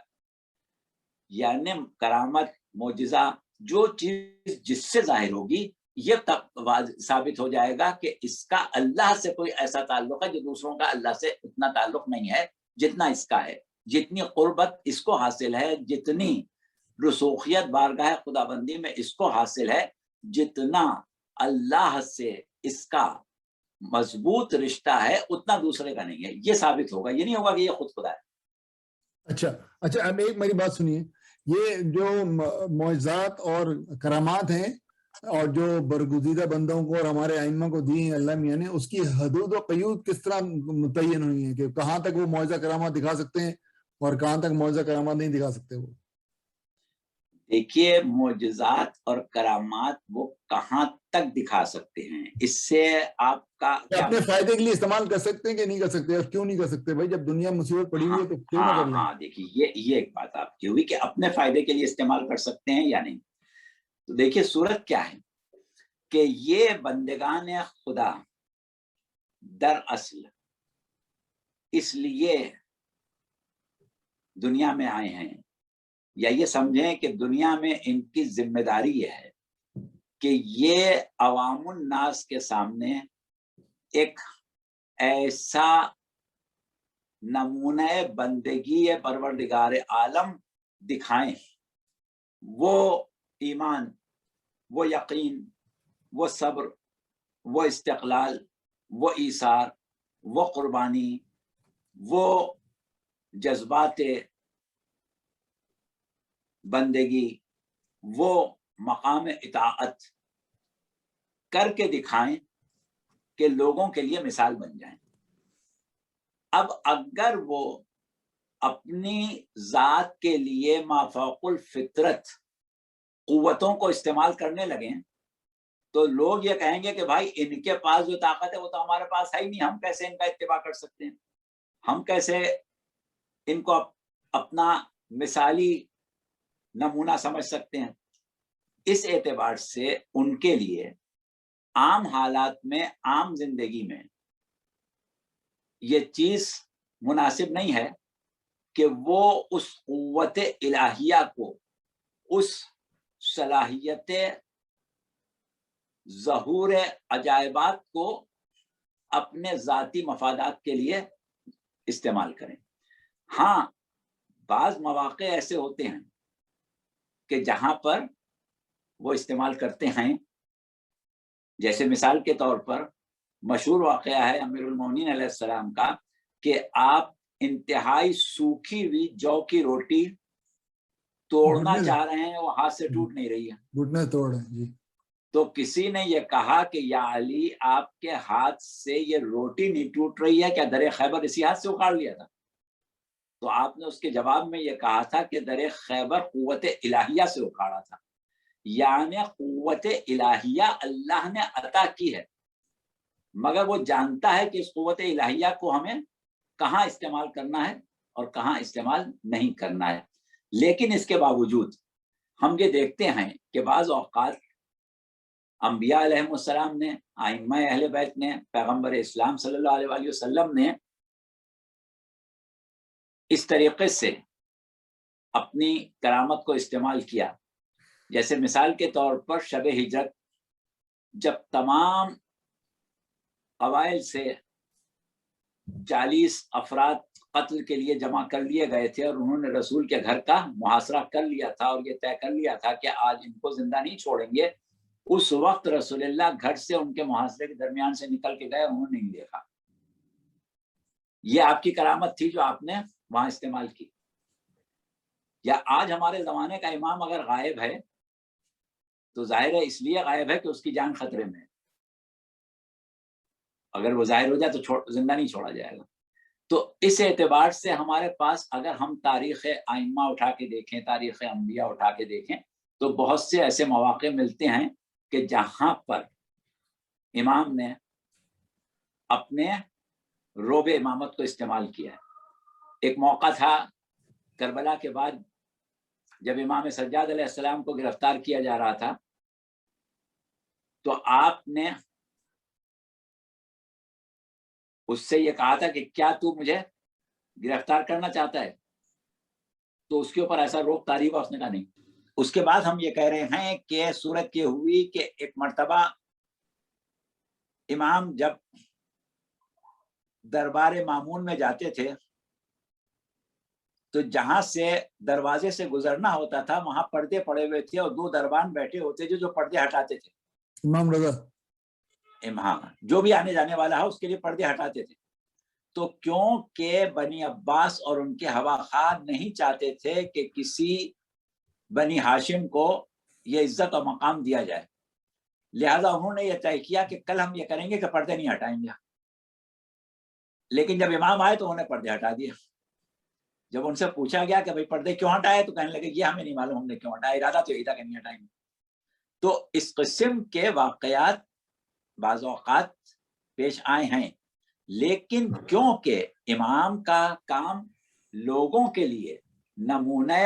یعنی کرامت، معجزہ، جو چیز جس سے ظاہر ہوگی یہ تب ثابت ہو جائے گا کہ اس کا اللہ سے کوئی ایسا تعلق ہے جو دوسروں کا اللہ سے اتنا تعلق نہیں ہے جتنا اس کا ہے، جتنی قربت اس کو حاصل ہے، جتنی رسوخیت بارگاہ خدا بندی میں اس کو حاصل ہے، جتنا اللہ سے اس کا مضبوط رشتہ ہے اتنا دوسرے کا نہیں ہے. یہ ثابت ہوگا, یہ نہیں ہوگا کہ یہ خود خدا ہے. اچھا اب ایک میری بات سنیے, یہ جو معجزات اور کرامات ہیں اور جو برگزیدہ بندوں کو اور ہمارے ائمہ کو دی ہیں اللہ میاں نے, اس کی حدود و قیود کس طرح متعین ہوئی ہیں کہ کہاں تک وہ معجزہ کرامات دکھا سکتے ہیں اور کہاں تک معجزہ کرامات نہیں دکھا سکتے؟ وہ دیکھیے معجزات اور کرامات وہ کہاں تک دکھا سکتے ہیں, اس سے آپ کا کیا اپنے فائدے کے لیے استعمال کر سکتے ہیں کہ نہیں کر سکتے, اور کیوں نہیں کر سکتے بھائی؟ جب دنیا مصیبت پڑی ہوئی ہے تو کیوں نہ کر لیں؟ ہاں دیکھیے یہ ایک بات آپ کی ہوئی کہ اپنے فائدے کے لیے استعمال کر سکتے ہیں یا نہیں. تو دیکھیے صورت کیا ہے کہ یہ بندگان خدا دراصل اس لیے دنیا میں آئے ہیں, یا یہ سمجھیں کہ دنیا میں ان کی ذمہ داری یہ ہے کہ یہ عوام الناس کے سامنے ایک ایسا نمونہ بندگی پروردگار عالم دکھائیں, وہ ایمان, وہ یقین, وہ صبر, وہ استقلال, وہ ایثار, وہ قربانی, وہ جذبات بندگی, وہ مقام اطاعت کر کے دکھائیں کہ لوگوں کے لیے مثال بن جائیں. اب اگر وہ اپنی ذات کے لیے مافوق الفطرت قوتوں کو استعمال کرنے لگیں تو لوگ یہ کہیں گے کہ بھائی ان کے پاس جو طاقت ہے وہ تو ہمارے پاس ہے ہی نہیں, ہم کیسے ان کا اتباع کر سکتے ہیں, ہم کیسے ان کو اپنا مثالی نمونہ سمجھ سکتے ہیں. اس اعتبار سے ان کے لیے عام حالات میں, عام زندگی میں یہ چیز مناسب نہیں ہے کہ وہ اس قوت الہیہ کو, اس صلاحیت ظہور عجائبات کو اپنے ذاتی مفادات کے لیے استعمال کریں. ہاں بعض مواقع ایسے ہوتے ہیں کہ جہاں پر وہ استعمال کرتے ہیں, جیسے مثال کے طور پر مشہور واقعہ ہے امیر المومنین علیہ السلام کا کہ آپ انتہائی سوکھی ہوئی جو کی روٹی توڑنا چاہ رہے ہیں, وہ ہاتھ سے ٹوٹ نہیں رہی ہے, گھٹنے توڑ ہیں جی. تو کسی نے یہ کہا کہ یا علی آپ کے ہاتھ سے یہ روٹی نہیں ٹوٹ رہی ہے, کیا در خیبر اسی ہاتھ سے اکھاڑ لیا تھا؟ تو آپ نے اس کے جواب میں یہ کہا تھا کہ در خیبر قوت الہیہ سے اکھاڑا تھا, یعنی قوت الہیہ اللہ نے عطا کی ہے, مگر وہ جانتا ہے کہ اس قوت الہیہ کو ہمیں کہاں استعمال کرنا ہے اور کہاں استعمال نہیں کرنا ہے. لیکن اس کے باوجود ہم یہ دیکھتے ہیں کہ بعض اوقات انبیاء علیہ السلام نے, ائمہ اہل بیت نے, پیغمبر اسلام صلی اللہ علیہ وآلہ وسلم نے اس طریقے سے اپنی کرامت کو استعمال کیا. جیسے مثال کے طور پر شب ہجرت, جب تمام قبائل سے 40 افراد قتل کے لیے جمع کر لیے گئے تھے اور انہوں نے رسول کے گھر کا محاصرہ کر لیا تھا اور یہ طے کر لیا تھا کہ آج ان کو زندہ نہیں چھوڑیں گے, اس وقت رسول اللہ گھر سے ان کے محاصرے کے درمیان سے نکل کے گئے, انہوں نے نہیں دیکھا. یہ آپ کی کرامت تھی جو آپ نے وہاں استعمال کی. یا آج ہمارے زمانے کا امام اگر غائب ہے تو ظاہر ہے اس لیے غائب ہے کہ اس کی جان خطرے میں ہے, اگر وہ ظاہر ہو جائے تو زندہ نہیں چھوڑا جائے گا. تو اس اعتبار سے ہمارے پاس اگر ہم تاریخ ائمہ اٹھا کے دیکھیں, تاریخ انبیاء اٹھا کے دیکھیں, تو بہت سے ایسے مواقع ملتے ہیں کہ جہاں پر امام نے اپنے روب امامت کو استعمال کیا ہے. ایک موقع تھا کربلا کے بعد جب امام سجاد علیہ السلام کو گرفتار کیا جا رہا تھا, تو آپ نے اس سے یہ کہا تھا کہ کیا تو مجھے گرفتار کرنا چاہتا ہے؟ تو اس کے اوپر ایسا روک طاری ہوا, اس نے کہا نہیں. اس کے بعد ہم یہ کہہ رہے ہیں کہ صورت یہ ہوئی کہ ایک مرتبہ امام جب دربار مامون میں جاتے تھے تو جہاں سے دروازے سے گزرنا ہوتا تھا وہاں پردے پڑے ہوئے تھے اور 2 دربان بیٹھے ہوتے تھے جو پردے ہٹاتے تھے. امام رضا ہاں جو بھی آنے جانے والا ہے اس کے لیے پردے ہٹاتے تھے. تو کیونکہ بنی عباس اور ان کے ہواخوار نہیں چاہتے تھے کہ کسی بنی ہاشم کو یہ عزت اور مقام دیا جائے، لہذا انہوں نے یہ طے کیا کہ کل ہم یہ کریں گے کہ پردے نہیں ہٹائیں گے. لیکن جب امام آئے تو انہوں نے پردے ہٹا دیا. جب ان سے پوچھا گیا کہ بھائی پردے کیوں ہٹائے تو کہنے لگے یہ ہمیں نہیں معلوم ہم نے کیوں ہٹایا، ارادہ تو یہی تھا کہ نہیں ہٹائیں گے. تو اس قسم کے واقعات بعض اوقات پیش آئے ہیں، لیکن کیونکہ امام کا کام لوگوں کے لیے نمونہ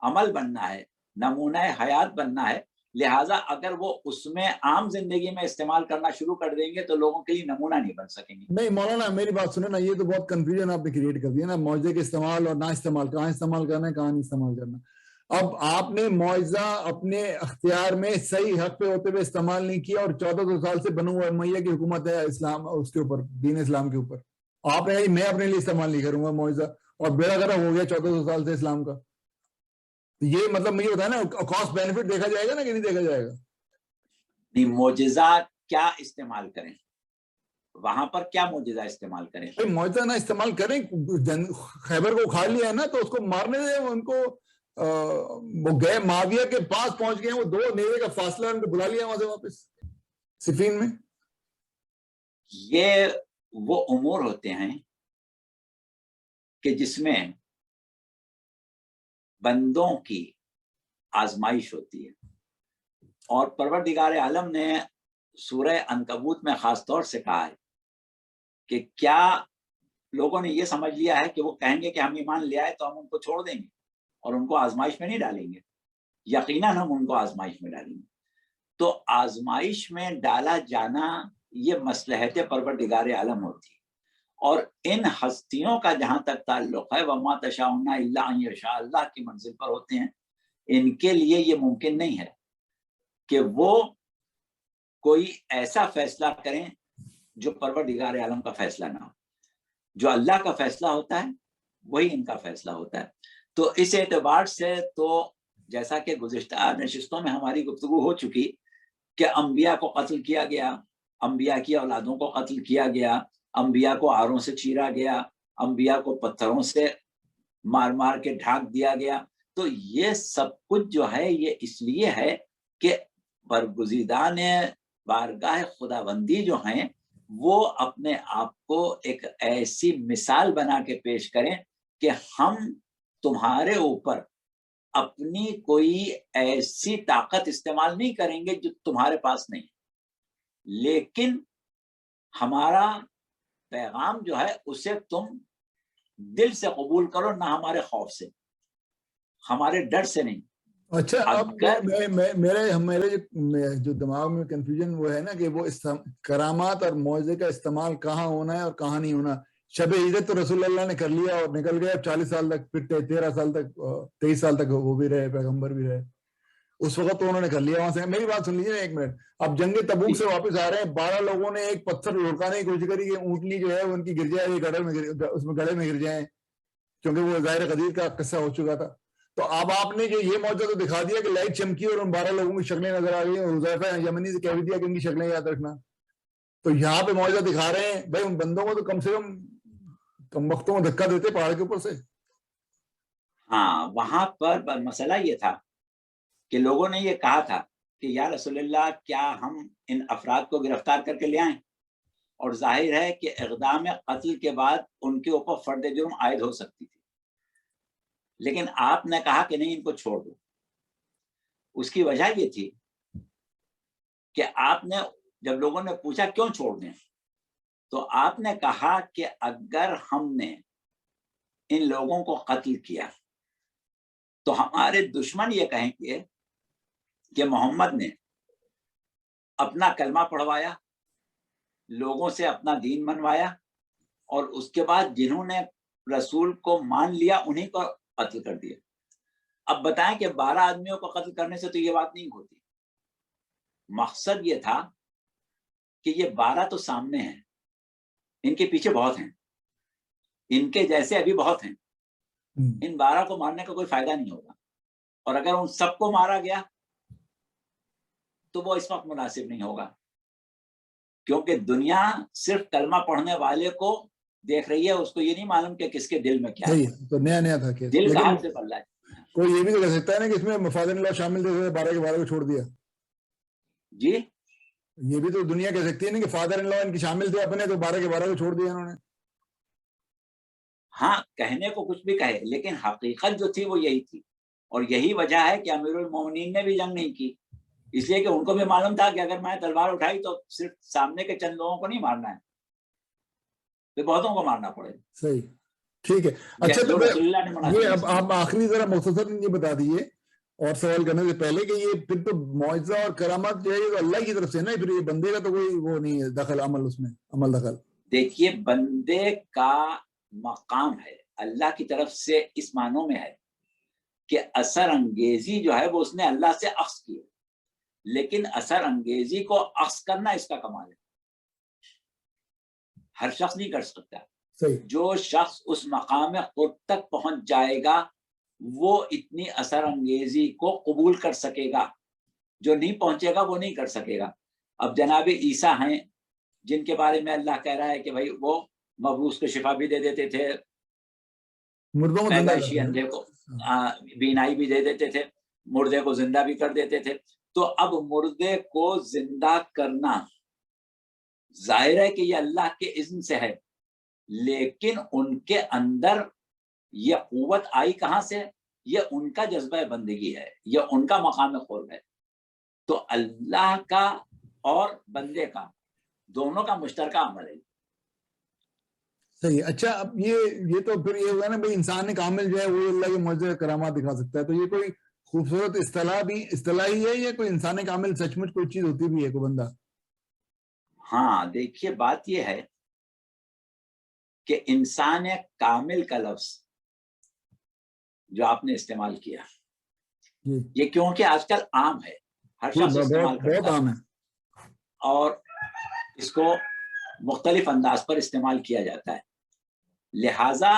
عمل بننا ہے، نمونہ حیات بننا ہے، لہٰذا اگر وہ اس میں عام زندگی میں استعمال کرنا شروع کر دیں گے تو لوگوں کے لیے نمونہ نہیں بن سکیں گے. نہیں مولانا میری بات سنیں نا، یہ تو بہت کنفیوژن آپ نے کریٹ کر دیا نا، معجزے کے استعمال اور نہ استعمال، کہاں استعمال کرنا ہے کہاں نہیں استعمال کرنا. اب آپ نے معجزہ اپنے اختیار میں صحیح حق پہ ہوتے ہوئے استعمال نہیں کیا، اور 1400 سال سے بنو امیہ کی حکومت ہے اسلام اس کے اوپر، دین اسلام کے اوپر. آپ نے میں اپنے لیے استعمال نہیں کروں گا معجزہ، اور بیڑا گرک ہو گیا 1400 سال سے اسلام کا. یہ مطلب مجھے بتایا نا کاسٹ بینیفٹ دیکھا جائے گا نا کہ نہیں دیکھا جائے گا؟ نہیں، معجزات کیا استعمال کریں، وہاں پر کیا معجزہ استعمال کریں؟ معجزہ نہ استعمال کریں. خیبر کو اکھاڑ لیا ہے نا تو اس کو مارنے دیں. ان کو وہ گئے معاویہ کے پاس پہنچ گئے، وہ 2 نیزے کا فاصلہ ان کو بلا لیا وہاں سے واپس صفین میں. یہ وہ امور ہوتے ہیں کہ جس میں بندوں کی آزمائش ہوتی ہے، اور پروردگار عالم نے سورہ عنکبوت میں خاص طور سے کہا ہے کہ کیا لوگوں نے یہ سمجھ لیا ہے کہ وہ کہیں گے کہ ہم ایمان لے آئے تو ہم ان کو چھوڑ دیں گے اور ان کو آزمائش میں نہیں ڈالیں گے؟ یقیناً ہم ان کو آزمائش میں ڈالیں گے. تو آزمائش میں ڈالا جانا یہ مصلحت پروردگار عالم ہوتی ہے، اور ان ہستیوں کا جہاں تک تعلق ہے وَمَا تَشَاءُونَ إِلَّا أَن يَشَاءَ اللہ کی منزل پر ہوتے ہیں. ان کے لیے یہ ممکن نہیں ہے کہ وہ کوئی ایسا فیصلہ کریں جو پروردگار عالم کا فیصلہ نہ ہو. جو اللہ کا فیصلہ ہوتا ہے وہی ان کا فیصلہ ہوتا ہے. تو اس اعتبار سے تو جیسا کہ گزشتہ نشستوں میں ہماری گفتگو ہو چکی کہ انبیاء کو قتل کیا گیا، انبیاء کی اولادوں کو قتل کیا گیا، انبیاء کو آروں سے چیرا گیا، انبیاء کو پتھروں سے مار مار کے ڈھانک دیا گیا. تو یہ سب کچھ جو ہے یہ اس لیے ہے کہ برگزیدان بارگاہ خداوندی جو ہیں وہ اپنے آپ کو ایک ایسی مثال بنا کے پیش کریں کہ ہم تمہارے اوپر اپنی کوئی ایسی طاقت استعمال نہیں کریں گے جو تمہارے پاس نہیں، لیکن ہمارا پیغام جو ہے اسے تم دل سے قبول کرو، نہ ہمارے خوف سے، ہمارے ڈر سے نہیں. اچھا اب میرے جو دماغ میں کنفیوژن وہ ہے نا کہ وہ کرامات اور معجزے کا استعمال کہاں ہونا ہے اور کہاں نہیں ہونا. شب عیدت تو رسول اللہ نے کر لیا اور نکل گئے، 40 سال تک، پھر 13 سال تک 23 سال تک وہ بھی رہے، پیغمبر بھی رہے، اس وقت تو انہوں نے کر لیا وہاں سے. میری بات سن لیجیے ایک منٹ. اب جنگ تبوک سے واپس آ رہے ہیں، 12 لوگوں نے ایک پتھر لڑکانے کی کوشش کری کہ اونٹنی جو ہے ان کی گر جائے، اس میں گڑے میں گر جائیں، کیونکہ وہ ظاہر قدیر کا قصہ ہو چکا تھا. تو اب آپ نے جو یہ معجزہ تو دکھا دیا کہ لائٹ چمکی اور ان 12 لوگوں کی شکلیں نظر آ گئی، اور حذیفہ یمنی سے کہہ بھی دیا کہ ان کی شکلیں یاد رکھنا. تو یہاں پہ معجزہ دکھا رہے ہیں، بھائی ان بندوں کو تو کم سے کم وقتوں میں دھکا دیتے پہاڑ کے اوپر سے. ہاں، وہاں پر مسئلہ یہ تھا کہ لوگوں نے یہ کہا تھا کہ یا رسول اللہ کیا ہم ان افراد کو گرفتار کر کے لے آئیں؟ اور ظاہر ہے کہ اقدام قتل کے بعد ان کے اوپر فرد جرم عائد ہو سکتی تھی، لیکن آپ نے کہا کہ نہیں، ان کو چھوڑ دو. اس کی وجہ یہ تھی کہ آپ نے جب لوگوں نے پوچھا کیوں چھوڑ دیں، تو آپ نے کہا کہ اگر ہم نے ان لوگوں کو قتل کیا تو ہمارے دشمن یہ کہیں گے کہ محمد نے اپنا کلمہ پڑھوایا، لوگوں سے اپنا دین منوایا، اور اس کے بعد جنہوں نے رسول کو مان لیا انہیں کو قتل کر دیا. اب بتائیں کہ 12 آدمیوں کو قتل کرنے سے تو یہ بات نہیں ہوتی. مقصد یہ تھا کہ یہ 12 تو سامنے ہیں، ان کے پیچھے بہت ہیں، ان کے جیسے ابھی بہت ہیں، ان 12 کو مارنے کا کوئی فائدہ نہیں ہوگا، اور اگر ان سب کو مارا گیا تو وہ اس وقت مناسب نہیں ہوگا، کیونکہ دنیا صرف کلمہ پڑھنے والے کو دیکھ رہی ہے، اس کو یہ نہیں معلوم کہ کس کے دل میں کیا ہے. تو نیا تھا کیس. دل کہاں سے بن رہا ہے. کوئی یہ بھی تو کہہ سکتا ہے نا کہ اس میں مفادن اللہ شامل تھے، 12 کے 12 کو چھوڑ دیا. جی یہ بھی تو دنیا کہہ سکتی ہے نا کہ فادر ان لا ان کی شامل تھے اپنے، تو 12 کے 12 کو چھوڑ دیا انہوں نے. ہاں کہنے کو کچھ بھی کہے، لیکن حقیقت جو تھی وہ یہی تھی، اور یہی وجہ ہے کہ امیر المومنین نے بھی جنگ نہیں کی، اس لیے کہ ان کو بھی معلوم تھا کہ اگر میں تلوار اٹھائی تو صرف سامنے کے چند لوگوں کو نہیں مارنا ہے، پھر بہتوں کو مارنا پڑے. صحیح، ٹھیک ہے. اچھا جو تو رسول اللہ نے مناسب یہ اب آپ آخری ذرا مختصر یہ بتا دیجیے اور سوال کرنے سے پہلے کہ یہ پھر تو معجزہ اور کرامات جو ہے یہ تو اللہ کی طرف سے نا، پھر یہ بندے کا تو کوئی وہ نہیں ہے دخل عمل، اس میں عمل دخل. دیکھیے بندے کا مقام ہے اللہ کی طرف سے اس معنوں میں ہے کہ اثر انگیزی جو ہے وہ اس نے اللہ سے اخذ کی، لیکن اثر انگیزی کو اخذ کرنا اس کا کمال ہے، ہر شخص نہیں کر سکتا. جو شخص اس مقام قرب تک پہنچ جائے گا وہ اتنی اثر انگیزی کو قبول کر سکے گا، جو نہیں پہنچے گا وہ نہیں کر سکے گا. اب جناب عیسیٰ ہیں جن کے بارے میں اللہ کہہ رہا ہے کہ بھائی وہ مبوس کو شفا بھی دے دیتے تھے، پیدائشی اندھے کو بینائی بھی دے دیتے تھے، مردے کو زندہ بھی کر دیتے تھے. تو اب مردے کو زندہ کرنا ظاہر ہے کہ یہ اللہ کے اذن سے ہے، لیکن ان کے اندر یہ قوت آئی کہاں سے؟ یہ ان کا جذبہ بندگی ہے، یہ ان کا مقام قرب ہے. تو اللہ کا اور بندے کا دونوں کا مشترکہ عمل ہے. صحیح. اچھا اب یہ تو پھر یہ ہوگا نا بھائی انسان کامل جو ہے وہ اللہ کے معجزے کرامات دکھا سکتا ہے، تو یہ کوئی خوبصورت اصطلاحی ہے یا کوئی انسان کامل سچ مچ کوئی چیز ہوتی بھی ہے کوئی بندہ؟ ہاں دیکھیے بات یہ ہے کہ انسان کامل کا لفظ جو آپ نے استعمال کیا یہ کیونکہ آج کل عام ہے، ہر شخص استعمال کرتا ہے اور اس کو مختلف انداز پر استعمال کیا جاتا ہے، لہٰذا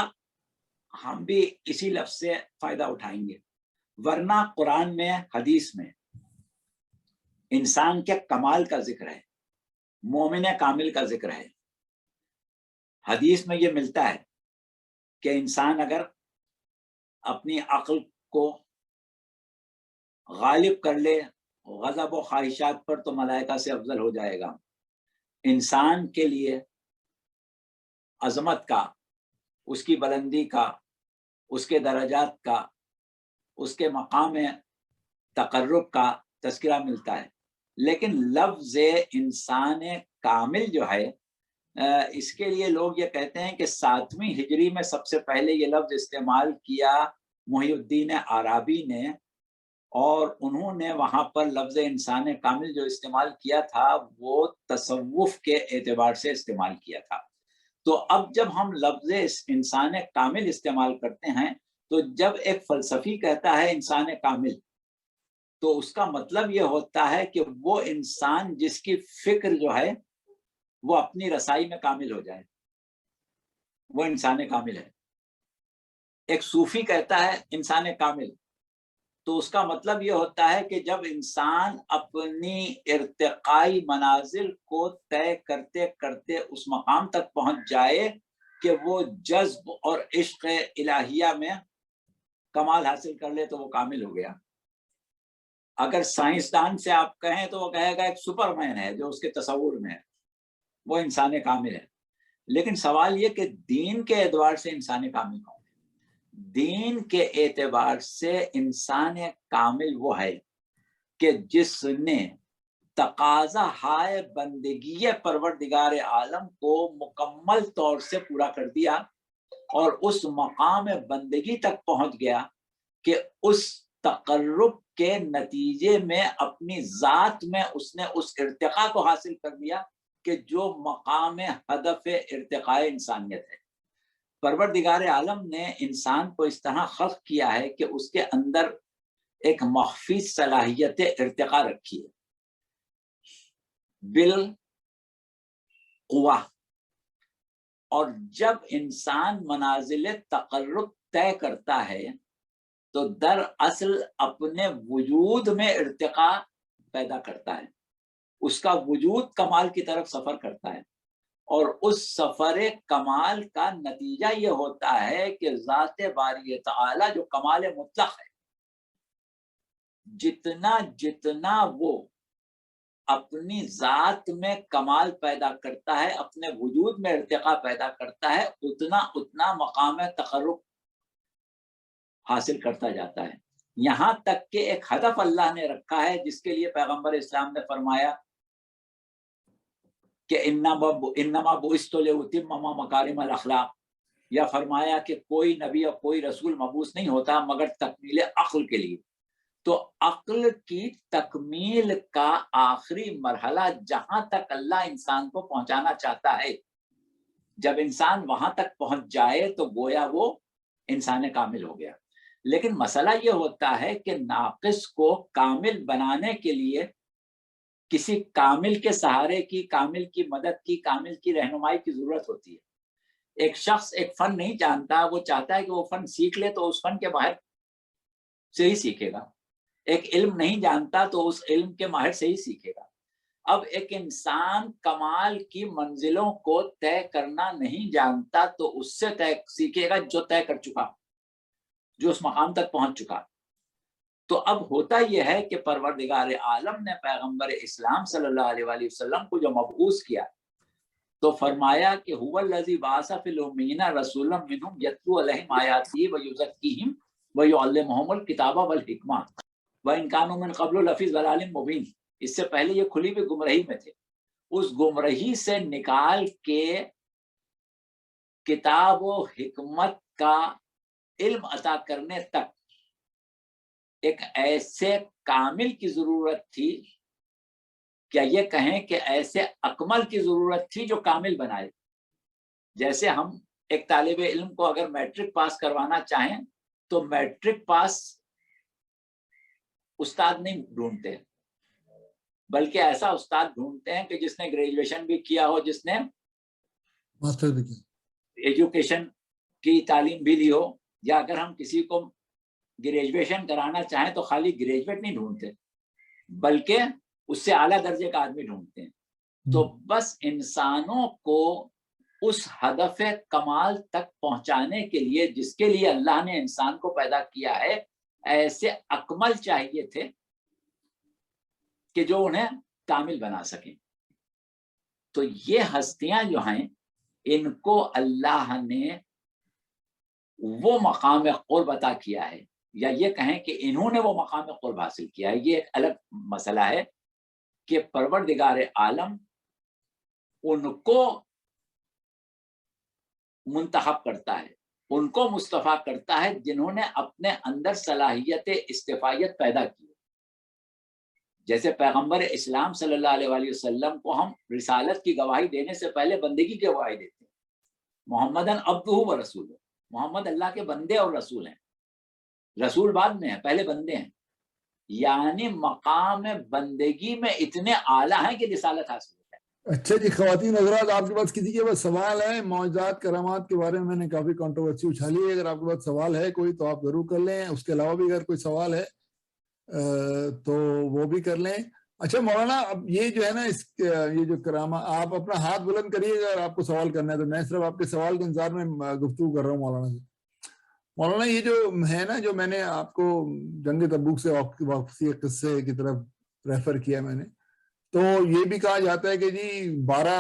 ہم بھی اسی لفظ سے فائدہ اٹھائیں گے. ورنہ قرآن میں حدیث میں انسان کے کمال کا ذکر ہے، مومن کامل کا ذکر ہے. حدیث میں یہ ملتا ہے کہ انسان اگر اپنی عقل کو غالب کر لے غضب و خواہشات پر تو ملائکہ سے افضل ہو جائے گا. انسان کے لیے عظمت کا، اس کی بلندی کا، اس کے درجات کا، اس کے مقام تقرب کا تذکرہ ملتا ہے، لیکن لفظ انسان کامل جو ہے اس کے لیے لوگ یہ کہتے ہیں کہ 7ویں ہجری میں سب سے پہلے یہ لفظ استعمال کیا محی الدین عربی نے، اور انہوں نے وہاں پر لفظ انسان کامل جو استعمال کیا تھا وہ تصوف کے اعتبار سے استعمال کیا تھا. تو اب جب ہم لفظ انسان کامل استعمال کرتے ہیں تو جب ایک فلسفی کہتا ہے انسان کامل تو اس کا مطلب یہ ہوتا ہے کہ وہ انسان جس کی فکر جو ہے وہ اپنی رسائی میں کامل ہو جائے، وہ انسان کامل ہے. ایک صوفی کہتا ہے انسان کامل تو اس کا مطلب یہ ہوتا ہے کہ جب انسان اپنی ارتقائی منازل کو طے کرتے کرتے اس مقام تک پہنچ جائے کہ وہ جذب اور عشق الہیہ میں کمال حاصل کر لے تو وہ کامل ہو گیا. اگر سائنسدان سے آپ کہیں تو وہ کہے گا ایک سپر مین ہے جو اس کے تصور میں ہے، وہ انسان کامل ہے. لیکن سوال یہ کہ دین کے اعتبار سے انسان کامل کون ہے؟ دین کے اعتبار سے انسان کامل وہ ہے کہ جس نے تقاضا ہائے بندگی پروردگار عالم کو مکمل طور سے پورا کر دیا اور اس مقام بندگی تک پہنچ گیا کہ اس تقرب کے نتیجے میں اپنی ذات میں اس نے اس ارتقاء کو حاصل کر دیا کہ جو مقام ہدف ارتقاء انسانیت ہے. پروردگار عالم نے انسان کو اس طرح خلق کیا ہے کہ اس کے اندر ایک مخفی صلاحیت ارتقاء رکھی ہے بالقوہ، اور جب انسان منازل تقرب طے کرتا ہے تو در اصل اپنے وجود میں ارتقا پیدا کرتا ہے، اس کا وجود کمال کی طرف سفر کرتا ہے، اور اس سفر کمال کا نتیجہ یہ ہوتا ہے کہ ذات باری تعالی جو کمال مطلق ہے، جتنا جتنا وہ اپنی ذات میں کمال پیدا کرتا ہے، اپنے وجود میں ارتقا پیدا کرتا ہے، اتنا اتنا مقام تقرب حاصل کرتا جاتا ہے، یہاں تک کہ ایک ہدف اللہ نے رکھا ہے جس کے لیے پیغمبر اسلام نے فرمایا کہ انما بعثت لاتم مکارم الاخلاق، یا فرمایا کہ کوئی نبی اور کوئی رسول مبعوث نہیں ہوتا مگر تکمیل عقل کے لیے۔ تو عقل کی تکمیل کا آخری مرحلہ جہاں تک اللہ انسان کو پہنچانا چاہتا ہے، جب انسان وہاں تک پہنچ جائے تو گویا وہ انسان کامل ہو گیا۔ لیکن مسئلہ یہ ہوتا ہے کہ ناقص کو کامل بنانے کے لیے کسی کامل کے سہارے کی، کامل کی مدد کی، کامل کی رہنمائی کی ضرورت ہوتی ہے۔ ایک شخص ایک فن نہیں جانتا، وہ چاہتا ہے کہ وہ فن سیکھ لے تو اس فن کے باہر سے ہی سیکھے گا۔ ایک علم نہیں جانتا تو اس علم کے ماہر سے ہی سیکھے گا۔ اب ایک انسان کمال کی منزلوں کو طے کرنا نہیں جانتا تو اس سے سیکھے گا جو طے کر چکا، جو اس مقام تک پہنچ چکا۔ تو اب ہوتا یہ ہے کہ پروردگار عالم نے پیغمبر اسلام صلی اللہ علیہ وآلہ وسلم کو جو مبعوث کیا تو فرمایا کہ هو الذی بعث فی الامین رسولا منہم یتلو علیہم آیاتہ ویزکیہم ویعلمہم الکتاب والحکمہ وان کانوا من قبل لفی ضلال مبین۔ اس سے پہلے یہ کھلی ہوئی گمراہی میں تھے، اس گمراہی سے نکال کے کتاب و حکمت کا علم عطا کرنے تک ایک ایسے کامل کی ضرورت تھی، کیا یہ کہیں کہ ایسے اکمل کی ضرورت تھی جو کامل بنائے۔ جیسے ہم ایک طالب علم کو اگر میٹرک پاس کروانا چاہیں تو میٹرک پاس استاد نہیں ڈھونڈتے، بلکہ ایسا استاد ڈھونڈتے ہیں کہ جس نے گریجویشن بھی کیا ہو، جس نے ماسٹر بھی کیا، ایجوکیشن کی تعلیم بھی لی ہو، یا اگر ہم کسی کو گریجویشن کرانا چاہیں تو خالی گریجویٹ نہیں ڈھونڈتے بلکہ اس سے اعلیٰ درجے کا آدمی ڈھونڈتے ہیں۔ تو بس انسانوں کو اس ہدف کمال تک پہنچانے کے لیے جس کے لیے اللہ نے انسان کو پیدا کیا ہے، ایسے اکمل چاہیے تھے کہ جو انہیں کامل بنا سکیں۔ تو یہ ہستیاں جو ہیں ان کو اللہ نے وہ مقام قرب عطا کیا ہے، یا یہ کہیں کہ انہوں نے وہ مقام قرب حاصل کیا ہے۔ یہ ایک الگ مسئلہ ہے کہ پروردگار عالم ان کو منتخب کرتا ہے، ان کو مصطفیٰ کرتا ہے جنہوں نے اپنے اندر صلاحیت استفائیت پیدا کی۔ جیسے پیغمبر اسلام صلی اللہ علیہ وآلہ وسلم کو ہم رسالت کی گواہی دینے سے پہلے بندگی کی گواہی دیتے ہیں، محمدن عبدہ و رسولہ، محمد اللہ کے بندے اور رسول ہیں۔ رسول بعد میں ہیں، پہلے بندے ہیں، یعنی مقام بندگی میں اتنے اعلیٰ ہیں کہ رسالت حاصل ہوتا ہے۔ اچھا جی خواتین حضرات، آپ کے پاس کسی کے پاس سوال ہے؟ معجزات کرامات کے بارے میں نے کافی کنٹروورسی اچھالی ہے، اگر آپ کے پاس سوال ہے کوئی تو آپ ضرور کر لیں، اس کے علاوہ بھی اگر کوئی سوال ہے تو وہ بھی کر لیں۔ اچھا مولانا، اب یہ جو ہے نا یہ جو کرامہ، آپ اپنا ہاتھ بلند کریے اگر آپ کو سوال کرنا ہے، تو میں صرف آپ کے سوال کے انتظار میں گفتگو کر رہا ہوں مولانا سے۔ مولانا یہ جو ہے نا، جو میں نے آپ کو جنگ تبوک سے واپسی قصے کی طرف ریفر کیا میں نے، تو یہ بھی کہا جاتا ہے کہ جی 12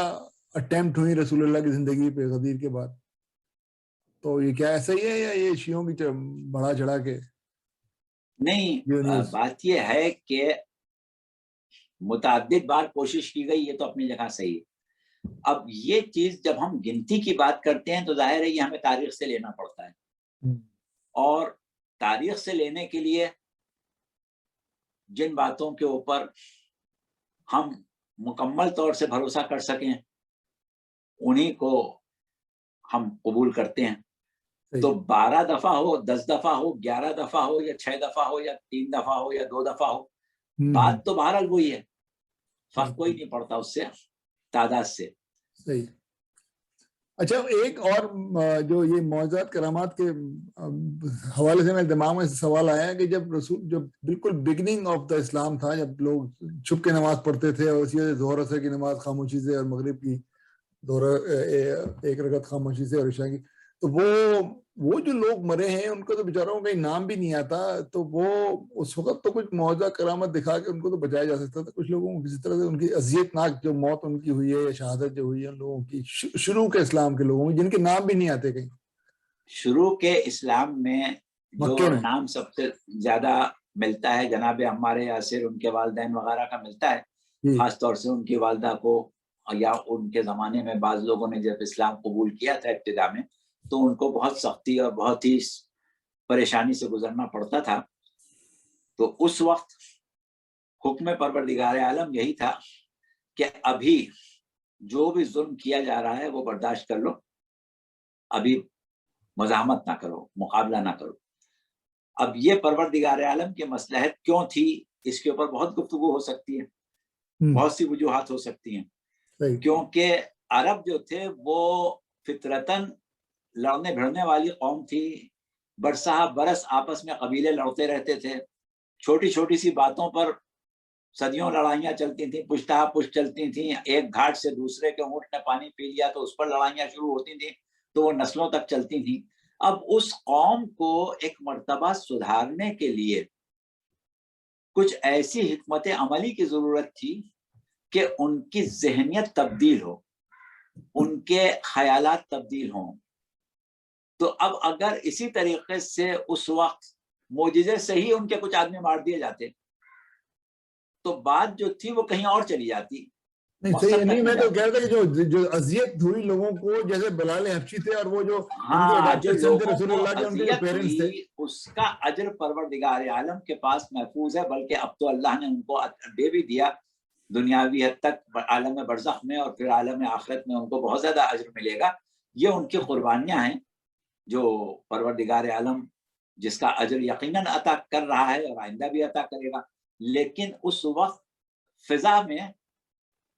اٹیمپٹ ہوئی رسول اللہ کی زندگی پہ غدیر کے بعد، تو یہ کیا ایسا ہی ہے یا یہ شیعوں کی بڑھا چڑھا کے؟ نہیں، بات یہ ہے کہ متعدد بار کوشش کی گئی، یہ تو اپنی جگہ صحیح ہے۔ اب یہ چیز جب ہم گنتی کی بات کرتے ہیں تو ظاہر ہے یہ ہمیں تاریخ سے لینا پڑتا ہے، اور تاریخ سے لینے کے لیے جن باتوں کے اوپر ہم مکمل طور سے بھروسہ کر سکیں انہی کو ہم قبول کرتے ہیں۔ تو 12 دفعہ ہو، 10 دفعہ ہو، 11 دفعہ ہو، یا 6 دفعہ ہو، یا 3 دفعہ ہو، یا 2 دفعہ ہو، بات تو بہرحال وہی ہے، فرق کوئی نہیں پڑتا اس سے، تعداد سے۔ صحیح۔ اچھا ایک اور جو یہ معجزات کرامات کے حوالے سے میرے دماغ میں سوال آیا کہ جب رسول جب بالکل بگننگ آف دا اسلام تھا، جب لوگ چھپ کے نماز پڑھتے تھے اور اسی وجہ سے ظہر اثر کی نماز خاموشی سے اور مغرب کی ایک رکعت خاموشی سے اور عشاء کی، تو وہ جو لوگ مرے ہیں ان کو تو بیچاروں کا کہیں نام بھی نہیں آتا، تو وہ اس وقت تو کچھ معجزہ کرامت دکھا کے ان کو تو بچایا جا سکتا تھا. کچھ لوگوں کو کسی طرح سے ان کی اذیت ناک جو موت ان کی ہوئی ہے یا شہادت جو ہوئی ہے ان لوگوں کی شروع کے اسلام کے لوگوں کی جن کے نام بھی نہیں آتے کہیں. شروع کے اسلام میں جو مکے میں نام سب سے زیادہ ملتا ہے جناب عمار یاسر، ان کے والدین وغیرہ کا ملتا ہے، خاص طور سے ان کی والدہ کو، یا ان کے زمانے میں بعض لوگوں نے جب اسلام قبول کیا تھا ابتدا میں تو ان کو بہت سختی اور بہت ہی پریشانی سے گزرنا پڑتا تھا. تو اس وقت حکم پروردگار عالم یہی تھا کہ ابھی جو بھی ظلم کیا جا رہا ہے وہ برداشت کر لو، ابھی مزاحمت نہ کرو، مقابلہ نہ کرو. اب یہ پروردگار عالم کی مصلحت کیوں تھی، اس کے اوپر بہت گفتگو ہو سکتی ہے، بہت سی وجوہات ہو سکتی ہیں. کیونکہ عرب جو تھے وہ فطرتاً لڑنے بھڑنے والی قوم تھی، برسہ برس آپس میں قبیلے لڑتے رہتے تھے، چھوٹی چھوٹی سی باتوں پر صدیوں لڑائیاں چلتی تھیں، پشتہ پشت چلتی تھیں. ایک گھاٹ سے دوسرے کے اونٹ نے پانی پی لیا تو اس پر لڑائیاں شروع ہوتی تھیں، تو وہ نسلوں تک چلتی تھیں. اب اس قوم کو ایک مرتبہ سدھارنے کے لیے کچھ ایسی حکمت عملی کی ضرورت تھی کہ ان کی ذہنیت تبدیل ہو، ان کے خیالات تبدیل ہوں. تو اب اگر اسی طریقے سے اس وقت معجزے سے ہی ان کے کچھ آدمی مار دیے جاتے تو بات جو تھی وہ کہیں اور چلی جاتی. نہیں میں تو کہہ رہا تھا کہ جو اذیت ہوئی لوگوں کو، جیسے بلال حبشی تھے اور وہ جو جو رسول لوگوں اللہ کو کے ان کے جو اذیت پیرنٹس تھے، ہوئی اس کا اجر پروردگار عالم کے پاس محفوظ ہے، بلکہ اب تو اللہ نے ان کو دے بھی دیا دنیاوی حد تک، عالم برزخ میں اور پھر عالم آخرت میں ان کو بہت زیادہ اجر ملے گا. یہ ان کی قربانیاں ہیں جو پروردگار عالم جس کا اجر یقیناً عطا کر رہا ہے اور آئندہ بھی عطا کرے گا. لیکن اس وقت فضا میں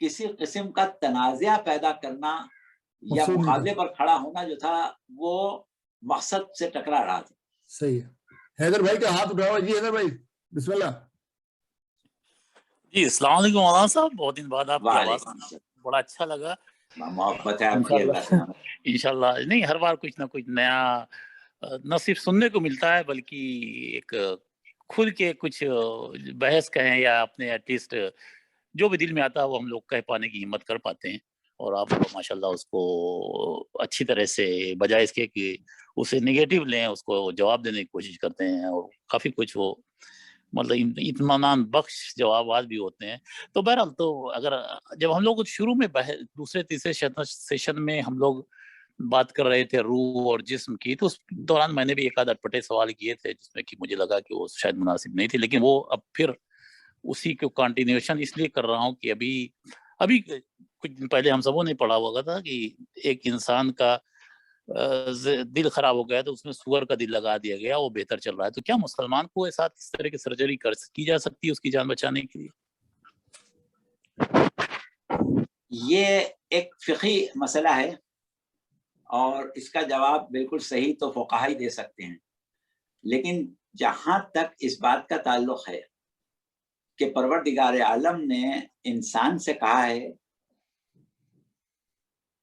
کسی قسم کا تنازع پیدا کرنا یا مقابلے پر کھڑا ہونا جو تھا وہ مقصد سے ٹکرا رہا تھا. صحیح ہے. حیدر بھائی کا ہاتھ اٹھاؤ. جی حیدر بھائی بسم اللہ. جی السلام علیکم مولانا صاحب، بہت دن بعد آپ کی آواز بڑا اچھا لگا. محبت ہے آپ کی اللہ سے. انشاءاللہ نہیں، ہر بار کچھ نہ کچھ نیا نہ صرف سننے کو ملتا ہے بلکہ ایک کھل کے کچھ بحث کہیں یا اپنے ایٹ لیسٹ جو بھی دل میں آتا ہے وہ ہم لوگ کہہ پانے کی ہمت کر پاتے ہیں. اور آپ ماشاءاللہ اس کو اچھی طرح سے بجائے اس کے کہ اسے نگیٹو لیں اس کو جواب دینے کی کوشش کرتے ہیں، اور کافی کچھ وہ مطلب اطمینان بخش جوابات بھی ہوتے ہیں. تو بہرحال تو اگر جب ہم لوگ شروع میں دوسرے تیسرے سیشن میں ہم لوگ بات کر رہے تھے روح اور جسم کی، تو اس دوران میں نے بھی ایک آدھ اٹپٹے سوال کیے تھے جس میں کہ مجھے لگا کہ وہ شاید مناسب نہیں تھے، لیکن وہ اب پھر اسی کو کنٹینیوشن اس لیے کر رہا ہوں کہ ابھی کچھ دن پہلے ہم سبوں نے پڑھا ہوگا تھا کہ ایک انسان کا دل خراب ہو گیا تو اس میں سور کا دل لگا دیا گیا، وہ بہتر چل رہا ہے. تو کیا مسلمان کو ساتھ اس طرح کی سرجری کی جا سکتی ہے اس کی جان بچانے کے لیے؟ یہ ایک فقہی مسئلہ ہے اور اس کا جواب بالکل صحیح تو فقہا ہی دے سکتے ہیں. لیکن جہاں تک اس بات کا تعلق ہے کہ پروردگار عالم نے انسان سے کہا ہے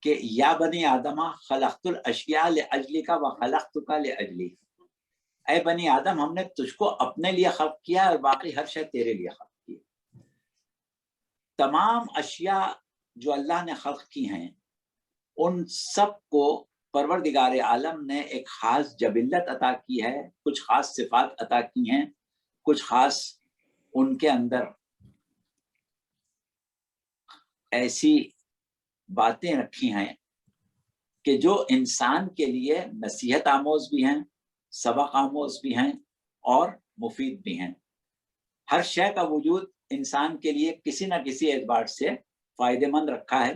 کہ یا بنی آدم خلقت الاشیاء لاجلک وخلقتک لاجلی، اے بنی آدم ہم نے تجھ کو اپنے لیے خلق کیا اور باقی ہر شے تیرے لیے خلق کی. تمام اشیاء جو اللہ نے خلق کی ہیں ان سب کو پروردگار عالم نے ایک خاص جبلت عطا کی ہے، کچھ خاص صفات عطا کی ہیں، کچھ خاص ان کے اندر ایسی باتیں رکھی ہیں کہ جو انسان کے لیے نصیحت آموز بھی ہیں، سبق آموز بھی ہیں اور مفید بھی ہیں. ہر شے کا وجود انسان کے لیے کسی نہ کسی اعتبار سے فائدہ مند رکھا ہے،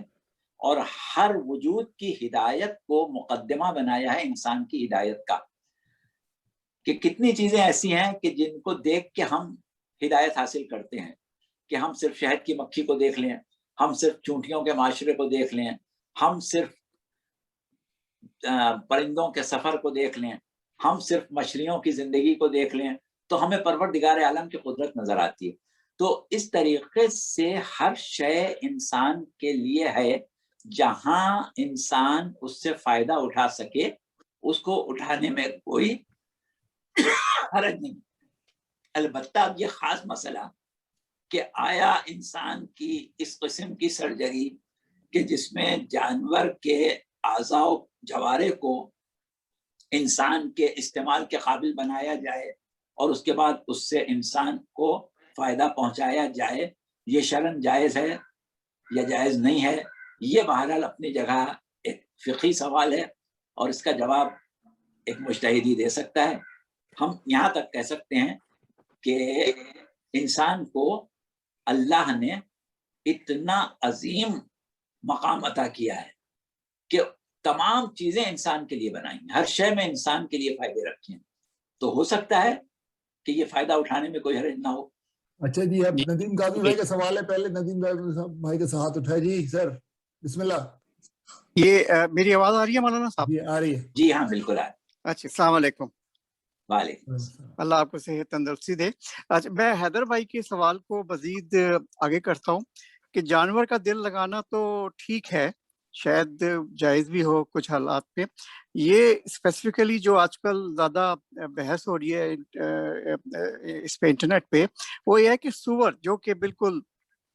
اور ہر وجود کی ہدایت کو مقدمہ بنایا ہے انسان کی ہدایت کا. کہ کتنی چیزیں ایسی ہیں کہ جن کو دیکھ کے ہم ہدایت حاصل کرتے ہیں، کہ ہم صرف شہد کی مکھی کو دیکھ لیں، ہم صرف چونٹیوں کے معاشرے کو دیکھ لیں، ہم صرف پرندوں کے سفر کو دیکھ لیں، ہم صرف مچھلیوں کی زندگی کو دیکھ لیں تو ہمیں پروردگار عالم کی قدرت نظر آتی ہے۔ تو اس طریقے سے ہر شے انسان کے لیے ہے، جہاں انسان اس سے فائدہ اٹھا سکے اس کو اٹھانے میں کوئی حرج نہیں۔ البتہ اب یہ خاص مسئلہ کہ آیا انسان کی اس قسم کی سرجری کہ جس میں جانور کے اعضاء و جوارح کو انسان کے استعمال کے قابل بنایا جائے اور اس کے بعد اس سے انسان کو فائدہ پہنچایا جائے، یہ شرعاً جائز ہے یا جائز نہیں ہے؟ یہ بہرحال اپنی جگہ ایک فقہی سوال ہے اور اس کا جواب ایک مجتہد ہی دے سکتا ہے۔ ہم یہاں تک کہہ سکتے ہیں کہ انسان کو اللہ نے اتنا عظیم مقام عطا کیا ہے کہ تمام چیزیں انسان کے لیے بنائی ہیں، ہر شے میں انسان کے لیے فائدے رکھے ہیں، تو ہو سکتا ہے کہ یہ فائدہ اٹھانے میں کوئی حرج نہ ہو۔ اچھا جی، اب ندیم قادری بھائی کا سوال ہے، پہلے ندیم بھائی کا ہاتھ اٹھائے جی سر، بسم اللہ۔ یہ میری آواز آ رہی ہے مولانا صاحب؟ جی آ رہی ہے۔ جی ہاں بالکل آ رہی ہے۔ اچھا، السلام علیکم۔ وعلیکم السلام۔ اللہ آپ کو صحت تندرستی دے۔ اچھا، میں حیدر بھائی کے سوال کو مزید آگے کرتا ہوں کہ جانور کا دل لگانا تو ٹھیک ہے، شاید جائز بھی ہو کچھ حالات پہ۔ یہ اسپیسیفکلی جو آج کل زیادہ بحث ہو رہی ہے اس پہ انٹرنیٹ پہ، وہ یہ ہے کہ سور جو کہ بالکل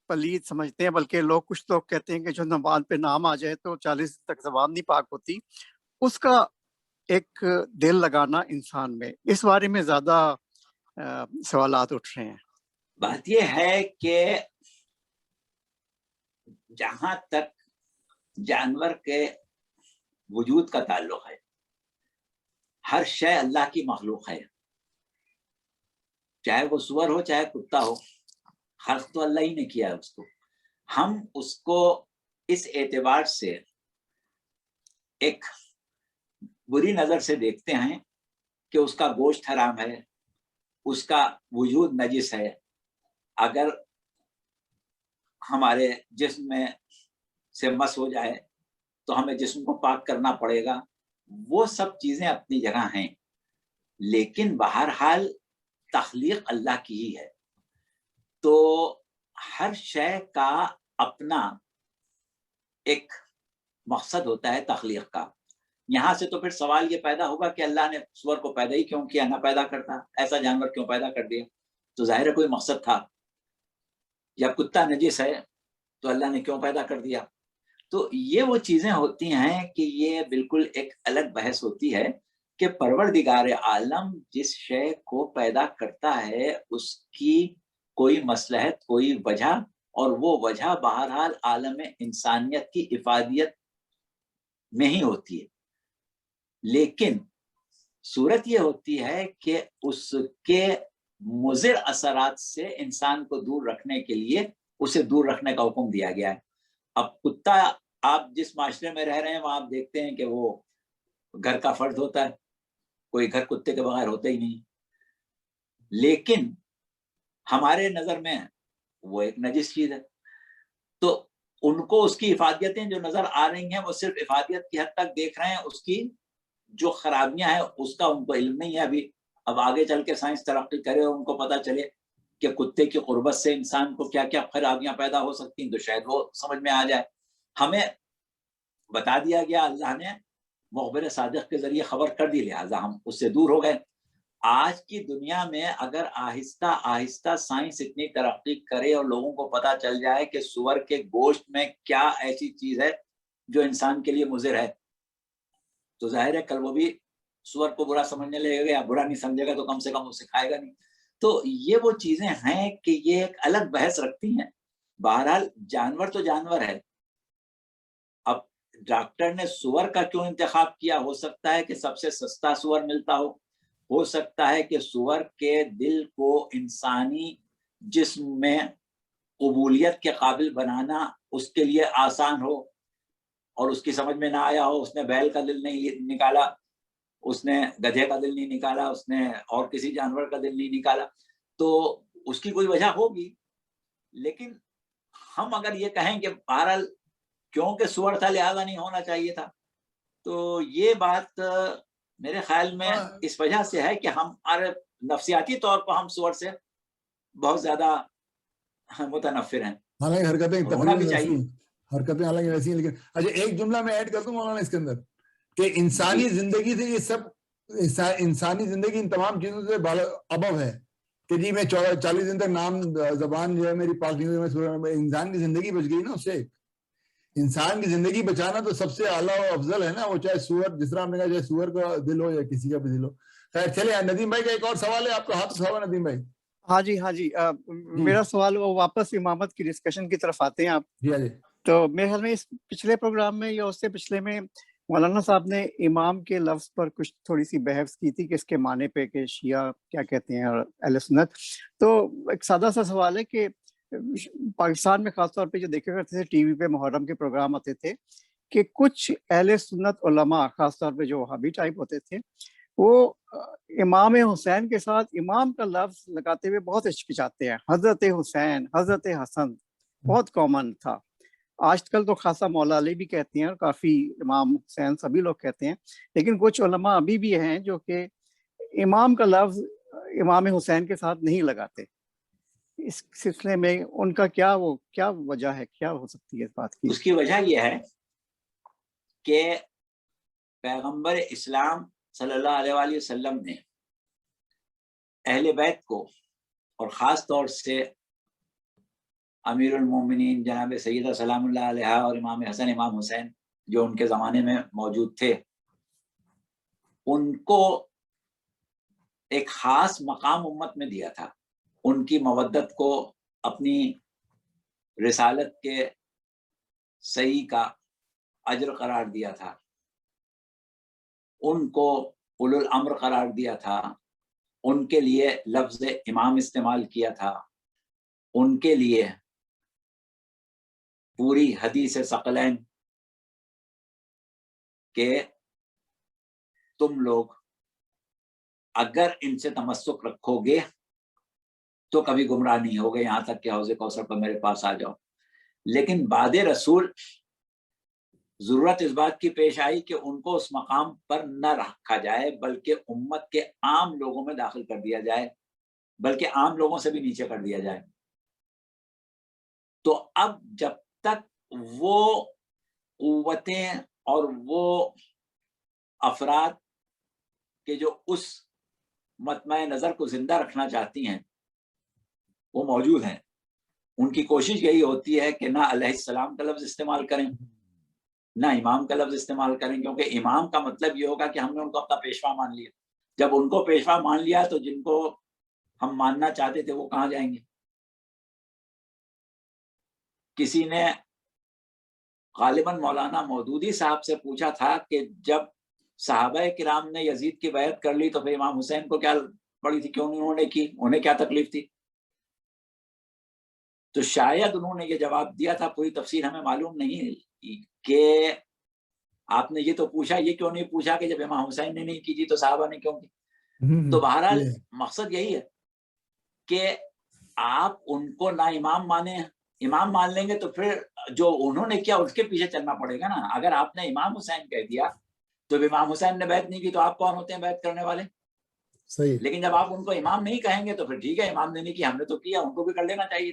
پلید سمجھتے ہیں، بلکہ کچھ لوگ کہتے ہیں کہ جو زبان پہ نام آ جائے تو 40 تک زبان نہیں پاک ہوتی، اس کا ایک دل لگانا انسان میں، اس بارے میں زیادہ سوالات اٹھ رہے ہیں۔ بات یہ ہے کہ جہاں تک جانور کے وجود کا تعلق ہے، ہر شے اللہ کی مخلوق ہے، چاہے وہ سور ہو چاہے کتا ہو، خلق تو اللہ ہی نے کیا ہے اس کو۔ ہم اس کو اس اعتبار سے ایک بری نظر سے دیکھتے ہیں کہ اس کا گوشت حرام ہے، اس کا وجود نجس ہے، اگر ہمارے جسم میں سے مس ہو جائے تو ہمیں جسم کو پاک کرنا پڑے گا۔ وہ سب چیزیں اپنی جگہ ہیں، لیکن بہرحال تخلیق اللہ کی ہی ہے، تو ہر شے کا اپنا ایک مقصد ہوتا ہے تخلیق کا۔ یہاں سے تو پھر سوال یہ پیدا ہوگا کہ اللہ نے سور کو پیدا ہی کیوں کیا، نہ پیدا کرتا، ایسا جانور کیوں پیدا کر دیا؟ تو ظاہر ہے کوئی مقصد تھا۔ یا کتا نجس ہے تو اللہ نے کیوں پیدا کر دیا؟ تو یہ وہ چیزیں ہوتی ہیں کہ یہ بالکل ایک الگ بحث ہوتی ہے کہ پروردگار عالم جس شے کو پیدا کرتا ہے اس کی کوئی مصلحت، کوئی وجہ، اور وہ وجہ بہرحال عالم انسانیت کی افادیت میں ہی ہوتی ہے، لیکن صورت یہ ہوتی ہے کہ اس کے مضر اثرات سے انسان کو دور رکھنے کے لیے اسے دور رکھنے کا حکم دیا گیا ہے۔ اب کتا، آپ جس معاشرے میں رہ رہے ہیں وہاں آپ دیکھتے ہیں کہ وہ گھر کا فرد ہوتا ہے، کوئی گھر کتے کے بغیر ہوتا ہی نہیں، لیکن ہمارے نظر میں وہ ایک نجس چیز ہے، تو ان کو اس کی افادیتیں جو نظر آ رہی ہیں وہ صرف افادیت کی حد تک دیکھ رہے ہیں، اس کی جو خرابیاں ہیں اس کا ان کو علم نہیں ہے ابھی۔ اب آگے چل کے سائنس ترقی کرے اور ان کو پتہ چلے کہ کتے کی قربت سے انسان کو کیا کیا خرابیاں پیدا ہو سکتی ہیں، تو شاید وہ سمجھ میں آ جائے۔ ہمیں بتا دیا گیا، اللہ نے مخبر صادق کے ذریعے خبر کر دی، لہٰذا ہم اس سے دور ہو گئے۔ آج کی دنیا میں اگر آہستہ آہستہ سائنس اتنی ترقی کرے اور لوگوں کو پتہ چل جائے کہ سور کے گوشت میں کیا ایسی چیز ہے جو انسان کے لیے مضر ہے، تو ظاہر ہے کل وہ بھی سور کو برا سمجھنے لگے گا، یا برا نہیں سمجھے گا تو کم سے کم اسے کھائے گا نہیں۔ تو یہ وہ چیزیں ہیں کہ یہ ایک الگ بحث رکھتی ہیں۔ بہرحال جانور تو جانور ہے۔ اب ڈاکٹر نے سور کا کیوں انتخاب کیا؟ ہو سکتا ہے کہ سب سے سستا سور ملتا ہو سکتا ہے کہ سور کے دل کو انسانی جسم میں قبولیت کے قابل بنانا اس کے لیے آسان ہو، اور اس کی سمجھ میں نہ آیا ہو، اس نے بیل کا دل نہیں نکالا، اس نے گدھے کا دل نہیں نکالا، اس نے اور کسی جانور کا دل نہیں نکالا، تو اس کی کوئی وجہ ہوگی۔ لیکن ہم اگر یہ کہیں کہ بہرحال کیونکہ سور تھا لہذا نہیں ہونا چاہیے تھا، تو یہ بات میرے خیال میں اس وجہ سے ہے کہ ہم نفسیاتی طور پر ہم سور سے بہت زیادہ متنفر ہیں. حالانکہ حرکتیں ہونا بھی چاہیے. حرکتیں حالانکہ ویسی ہیں، لیکن اچھا ایک جملہ میں ایڈ کر دوں مولانا اس کے اندر کہ انسانی زندگی سے یہ سب، انسانی زندگی ان تمام چیزوں سے ابو ہے کہ جی میں 40 دن تک نام زبان جو ہے میری پاک نہیں ہوئی، انسان کی زندگی بچ گئی نا اس سے. انسان کی زندگی بچانا تو سب سے اعلیٰ و افضل ہے نا، وہ چاہے سور، جس طرح ہم نے کہا چاہے سور کا دل ہو یا کسی کا بھی دل ہو. خیر چلے ندیم بھائی کا ایک اور سوال ہے، آپ کا ہاتھ اٹھا ہوا ندیم بھائی. ہاں جی میرا سوال واپس امامت کی ڈسکشن کی طرف آتے ہیں آپ. جی تو میرے خیال میں اس پچھلے پروگرام میں یا اس سے پچھلے میں مولانا صاحب نے امام کے لفظ پر کچھ تھوڑی سی بحث کی تھی کہ اس کے معنی پہ کہ شیعہ کیا کہتے ہیں اور اہل سنت. تو ایک سادہ سا سوال ہے کہ پاکستان میں خاص طور پہ جو دیکھا کرتے تھے ٹی وی پہ محرم کے پروگرام آتے تھے کہ کچھ اہل سنت علماء خاص طور پہ جو وہابی ٹائپ ہوتے تھے وہ امام حسین کے ساتھ امام کا لفظ لگاتے ہوئے بہت ہچکچاتے ہیں. حضرت حسین، حضرت حسن بہت کامن تھا. آج کل تو خاصا مولا علی بھی کہتے ہیں اور کافی امام حسین سبھی لوگ کہتے ہیں، لیکن کچھ علماء ابھی بھی ہیں جو کہ امام کا لفظ امام حسین کے ساتھ نہیں لگاتے. اس سلسلے میں ان کا کیا وجہ ہے، کیا ہو سکتی ہے اس بات کی؟ اس کی وجہ یہ ہے کہ پیغمبر اسلام صلی اللہ علیہ وآلہ وسلم نے اہل بیت کو اور خاص طور سے امیر المومنین جناب سیدہ سلام اللہ علیہ اور امام حسن امام حسین جو ان کے زمانے میں موجود تھے، ان کو ایک خاص مقام امت میں دیا تھا. ان کی مودت کو اپنی رسالت کے صحیح کا اجر قرار دیا تھا. ان کو اولو الامر قرار دیا تھا. ان کے لیے لفظ امام استعمال کیا تھا. ان کے لیے پوری حدیث ثقلین کہ تم لوگ اگر ان سے تمسک رکھو گے تو کبھی گمراہ نہیں ہوگے، یہاں تک کہ حوض کوثر پر میرے پاس آ جاؤ. لیکن بعد رسول ضرورت اس بات کی پیش آئی کہ ان کو اس مقام پر نہ رکھا جائے بلکہ امت کے عام لوگوں میں داخل کر دیا جائے، بلکہ عام لوگوں سے بھی نیچے کر دیا جائے. تو اب جب تک وہ قوتیں اور وہ افراد کے جو اس مطمع نظر کو زندہ رکھنا چاہتی ہیں وہ موجود ہیں، ان کی کوشش یہی ہوتی ہے کہ نہ علیہ السلام کا لفظ استعمال کریں، نہ امام کا لفظ استعمال کریں، کیونکہ امام کا مطلب یہ ہوگا کہ ہم نے ان کو اپنا پیشوا مان لیا. جب ان کو پیشوا مان لیا تو جن کو ہم ماننا چاہتے تھے وہ کہاں جائیں گے؟ کسی نے غالباً مولانا مودودی صاحب سے پوچھا تھا کہ جب صحابہ کرام نے یزید کی بیعت کر لی تو پھر امام حسین کو کیا پڑی تھی، کیوں انہوں نے کی، انہیں کیا تکلیف تھی؟ تو شاید انہوں نے یہ جواب دیا تھا، پوری تفصیل ہمیں معلوم نہیں کہ آپ نے یہ تو پوچھا، یہ کیوں نہیں پوچھا کہ جب امام حسین نے نہیں کی تھی تو صحابہ نے کیوں کی. تو بہرحال مقصد یہی ہے کہ آپ ان کو نہ امام مانیں. امام مان لیں گے تو پھر جو انہوں نے کیا اس کے پیچھے چلنا پڑے گا نا. اگر آپ نے امام حسین کہہ دیا تو امام حسین نے بیعت نہیں کی تو آپ کون ہوتے ہیں بیعت کرنے والے؟ صحیح. لیکن جب آپ ان کو امام نہیں کہیں گے تو پھر ٹھیک ہے، امام نے نہیں کی، ہم نے تو کیا، ان کو بھی کر لینا چاہیے.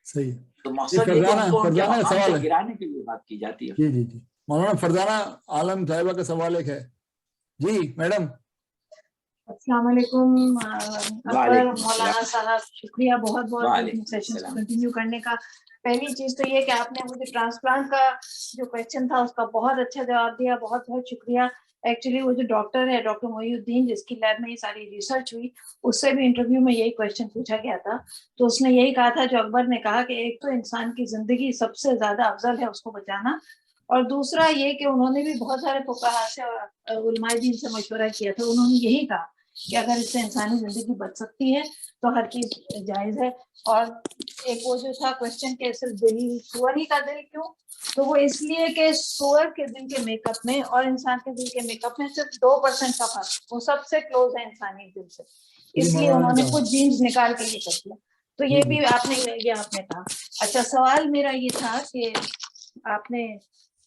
صحیح. تو مقصد یہ کہ ان کو ان کے مقام سے گرانے کے لیے بات کی جاتی ہے. جی مولانا فرزانہ عالم صاحبہ کا سوال ایک ہے. جی میڈم. السلام علیکم اکبر مولانا صاحب، شکریہ بہت بہت سیشن کو کنٹینیو کرنے کا. پہلی چیز تو یہ کہ آپ نے مجھے ٹرانسپلانٹ کا جو کویشچن تھا اس کا بہت اچھا جواب دیا، بہت بہت شکریہ. ایکچولی وہ جو ڈاکٹر ہے ڈاکٹر محی الدین جس کی لیب میں یہ ساری ریسرچ ہوئی، اس سے بھی انٹرویو میں یہی کویشچن پوچھا گیا تھا. تو اس نے یہی کہا تھا جو اکبر نے کہا کہ ایک تو انسان کی زندگی سب سے زیادہ افضل ہے اس کو بچانا، اور دوسرا یہ کہ انہوں نے بھی بہت سارے فقہاء سے اور علماء دین سے مشورہ کیا تھا. انہوں نے یہی کہا کہ اگر اس سے انسانی زندگی بچ سکتی ہے تو ہر چیز جائز ہے. اور ایک وہ جو تھا کوشچن کہ صرف دل، سور ہی کا دل کیوں، تو وہ اس لیے کہ سور کے دل کے میک اپ میں اور انسان کے دل کے میک اپ میں صرف 2% کا فرق، وہ سب سے کلوز ہے انسانی دل سے، اس لیے انہوں نے کچھ جینز نکال کے یہ کر دیا. تو یہ بھی آپ نے کہا. اچھا سوال میرا یہ تھا کہ آپ نے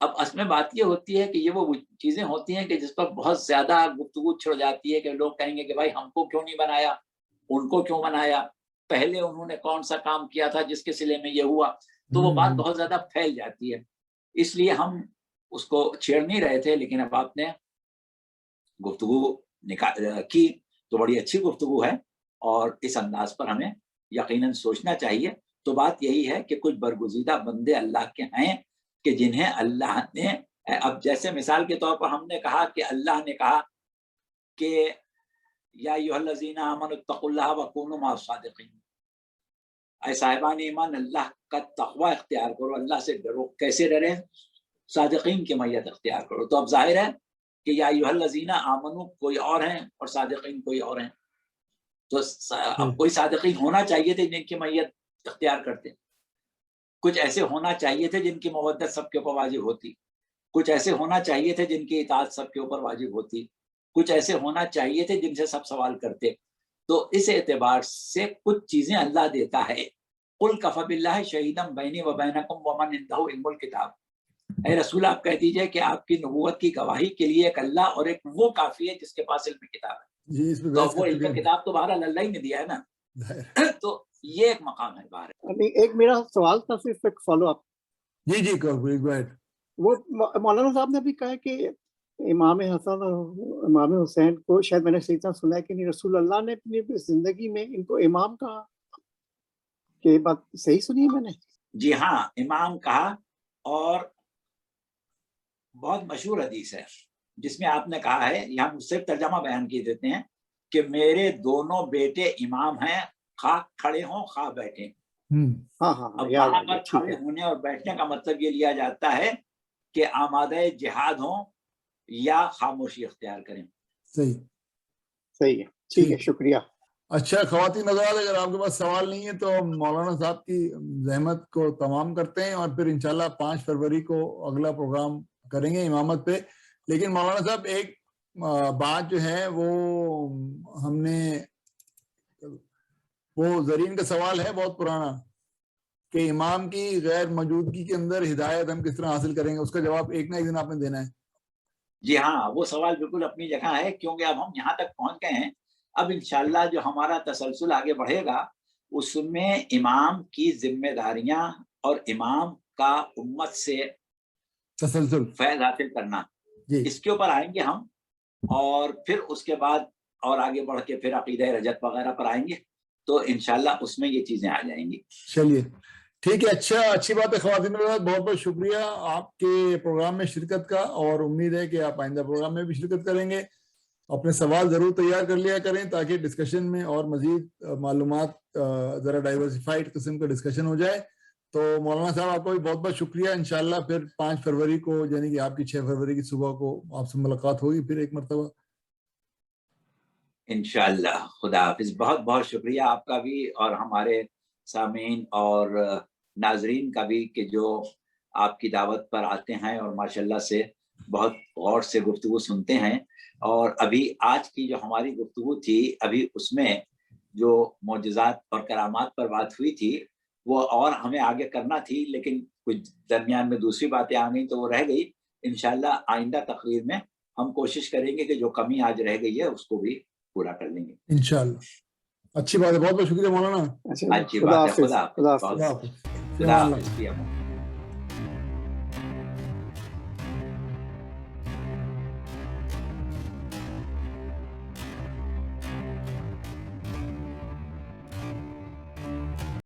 اب اس میں بات یہ ہوتی ہے کہ یہ وہ چیزیں ہوتی ہیں کہ جس پر بہت زیادہ گفتگو چھڑ جاتی ہے کہ لوگ کہیں گے کہ بھائی ہم کو کیوں نہیں بنایا, ان کو کیوں بنایا, پہلے انہوں نے کون سا کام کیا تھا جس کے صلے میں یہ ہوا, تو وہ بات بہت زیادہ پھیل جاتی ہے. اس لیے ہم اس کو چھیڑ نہیں رہے تھے, لیکن اب آپ نے گفتگو کی تو بڑی اچھی گفتگو ہے, اور اس انداز پر ہمیں یقیناً سوچنا چاہیے. تو بات یہی ہے کہ کچھ برگزیدہ بندے اللہ کے ہیں کہ جنہیں اللہ نے, اب جیسے مثال کے طور پر ہم نے کہا کہ اللہ نے کہا کہ یا ایھا الذین آمنوا اتقوا اللہ وکونوا مع الصادقین, اے صاحبان ایمان اللہ کا تقوی اختیار کرو, اللہ سے ڈرو. کیسے ڈریں؟ صادقین کی میت اختیار کرو. تو اب ظاہر ہے کہ یا ایھا الذین آمنوا کوئی اور ہیں اور صادقین کوئی اور ہیں, تو اب کوئی صادقین ہونا چاہیے تھے جن کی میت اختیار کرتے, کچھ ایسے ہونا چاہیے تھے جن کی مودت سب کے اوپر واجب ہوتی, کچھ ایسے ہونا چاہیے تھے جن کی اطاعت سب کے اوپر واجب ہوتی, کچھ ایسے ہونا چاہیے تھے جن سے سب سوال کرتے. تو اس اعتبار سے کچھ چیزیں اللہ دیتا ہے. قل کفی باللہ شہیدا بینی و بینکم ومن عندہ علم الکتاب, اے رسول آپ کہہ دیجئے کہ آپ کی نبوت کی گواہی کے لیے ایک اللہ اور ایک وہ کافی ہے جس کے پاس علم کتاب ہے. تو وہ علم کتاب تو بہرحال اللہ ہی نے دیا ہے نا. تو یہ ایک مقام ہے باہر. ایک میرا سوال تھا, صرف ایک فالو اپ. جی وہ مولانا صاحب نے بھی کہا کہ امام حسن اور امام حسین کو, شاید میں نے صحیح طرح سنا ہے کہ نہیں, رسول اللہ نے اپنی زندگی میں ان کو امام کہا, کہ بات صحیح سنی ہے میں نے؟ جی ہاں, امام کہا, اور بہت مشہور حدیث ہے جس میں آپ نے کہا ہے, یہاں صرف ترجمہ بیان کیے دیتے ہیں کہ میرے دونوں بیٹے امام ہیں, خواہ کھڑے ہوں خواہ بیٹھے. اب وہاں پر کھڑے ہونے اور بیٹھنے کا مطلب یہ لیا جاتا ہے کہ آمادہ جہاد ہوں یا خاموشی اختیار کریں. صحیح ہے, ٹھیک ہے, شکریہ. اچھا خواتین حضرات, اگر آپ کے پاس سوال نہیں ہے تو مولانا صاحب کی زحمت کو تمام کرتے ہیں, اور پھر انشاءاللہ 5 فروری کو اگلا پروگرام کریں گے امامت پہ. لیکن مولانا صاحب ایک بات جو ہے وہ ہم نے, وہ زرین کا سوال ہے بہت پرانا کہ امام کی غیر موجودگی کے اندر ہدایت ہم کس طرح حاصل کریں گے, اس کا جواب ایک نہ ایک دن آپ نے دینا ہے. جی ہاں, وہ سوال بالکل اپنی جگہ ہے, کیونکہ اب ہم یہاں تک پہنچ گئے ہیں. اب انشاءاللہ جو ہمارا تسلسل آگے بڑھے گا اس میں امام کی ذمہ داریاں اور امام کا امت سے تسلسل فیض حاصل کرنا, اس کے اوپر آئیں گے ہم, اور پھر اس کے بعد اور آگے بڑھ کے پھر عقیدہ رجعت وغیرہ پر آئیں گے, تو انشاءاللہ اس میں یہ چیزیں آ جائیں گی. چلیے ٹھیک ہے, اچھی بات ہے. خواتین بہت بہت شکریہ آپ کے پروگرام میں شرکت کا, اور امید ہے کہ آپ آئندہ پروگرام میں بھی شرکت کریں گے. اپنے سوال ضرور تیار کر لیا کریں تاکہ ڈسکشن میں اور مزید معلومات ذرا ڈائیورسفائڈ قسم کا ڈسکشن ہو جائے. تو مولانا صاحب آپ کو بھی بہت بہت شکریہ. انشاءاللہ پھر 5 فروری کو, یعنی کہ آپ کی 6 فروری کی صبح کو آپ سے ملاقات ہوگی پھر ایک مرتبہ انشاءاللہ. خدا حافظ. بہت بہت شکریہ آپ کا بھی, اور ہمارے سامعین اور ناظرین کا بھی, کہ جو آپ کی دعوت پر آتے ہیں اور ماشاءاللہ سے بہت غور سے گفتگو سنتے ہیں. اور ابھی آج کی جو ہماری گفتگو تھی, ابھی اس میں جو معجزات اور کرامات پر بات ہوئی تھی وہ اور ہمیں آگے کرنا تھی, لیکن کچھ درمیان میں دوسری باتیں آ گئیں تو وہ رہ گئی. انشاءاللہ آئندہ تقریر میں ہم کوشش کریں گے کہ جو کمی آج رہ گئی ہے اس کو بھی پورا کر لیں گے انشاءاللہ. اچھی بات ہے, بہت بہت شکریہ مولانا. اچھی بات ہے. خدا حافظ. خدا حافظ.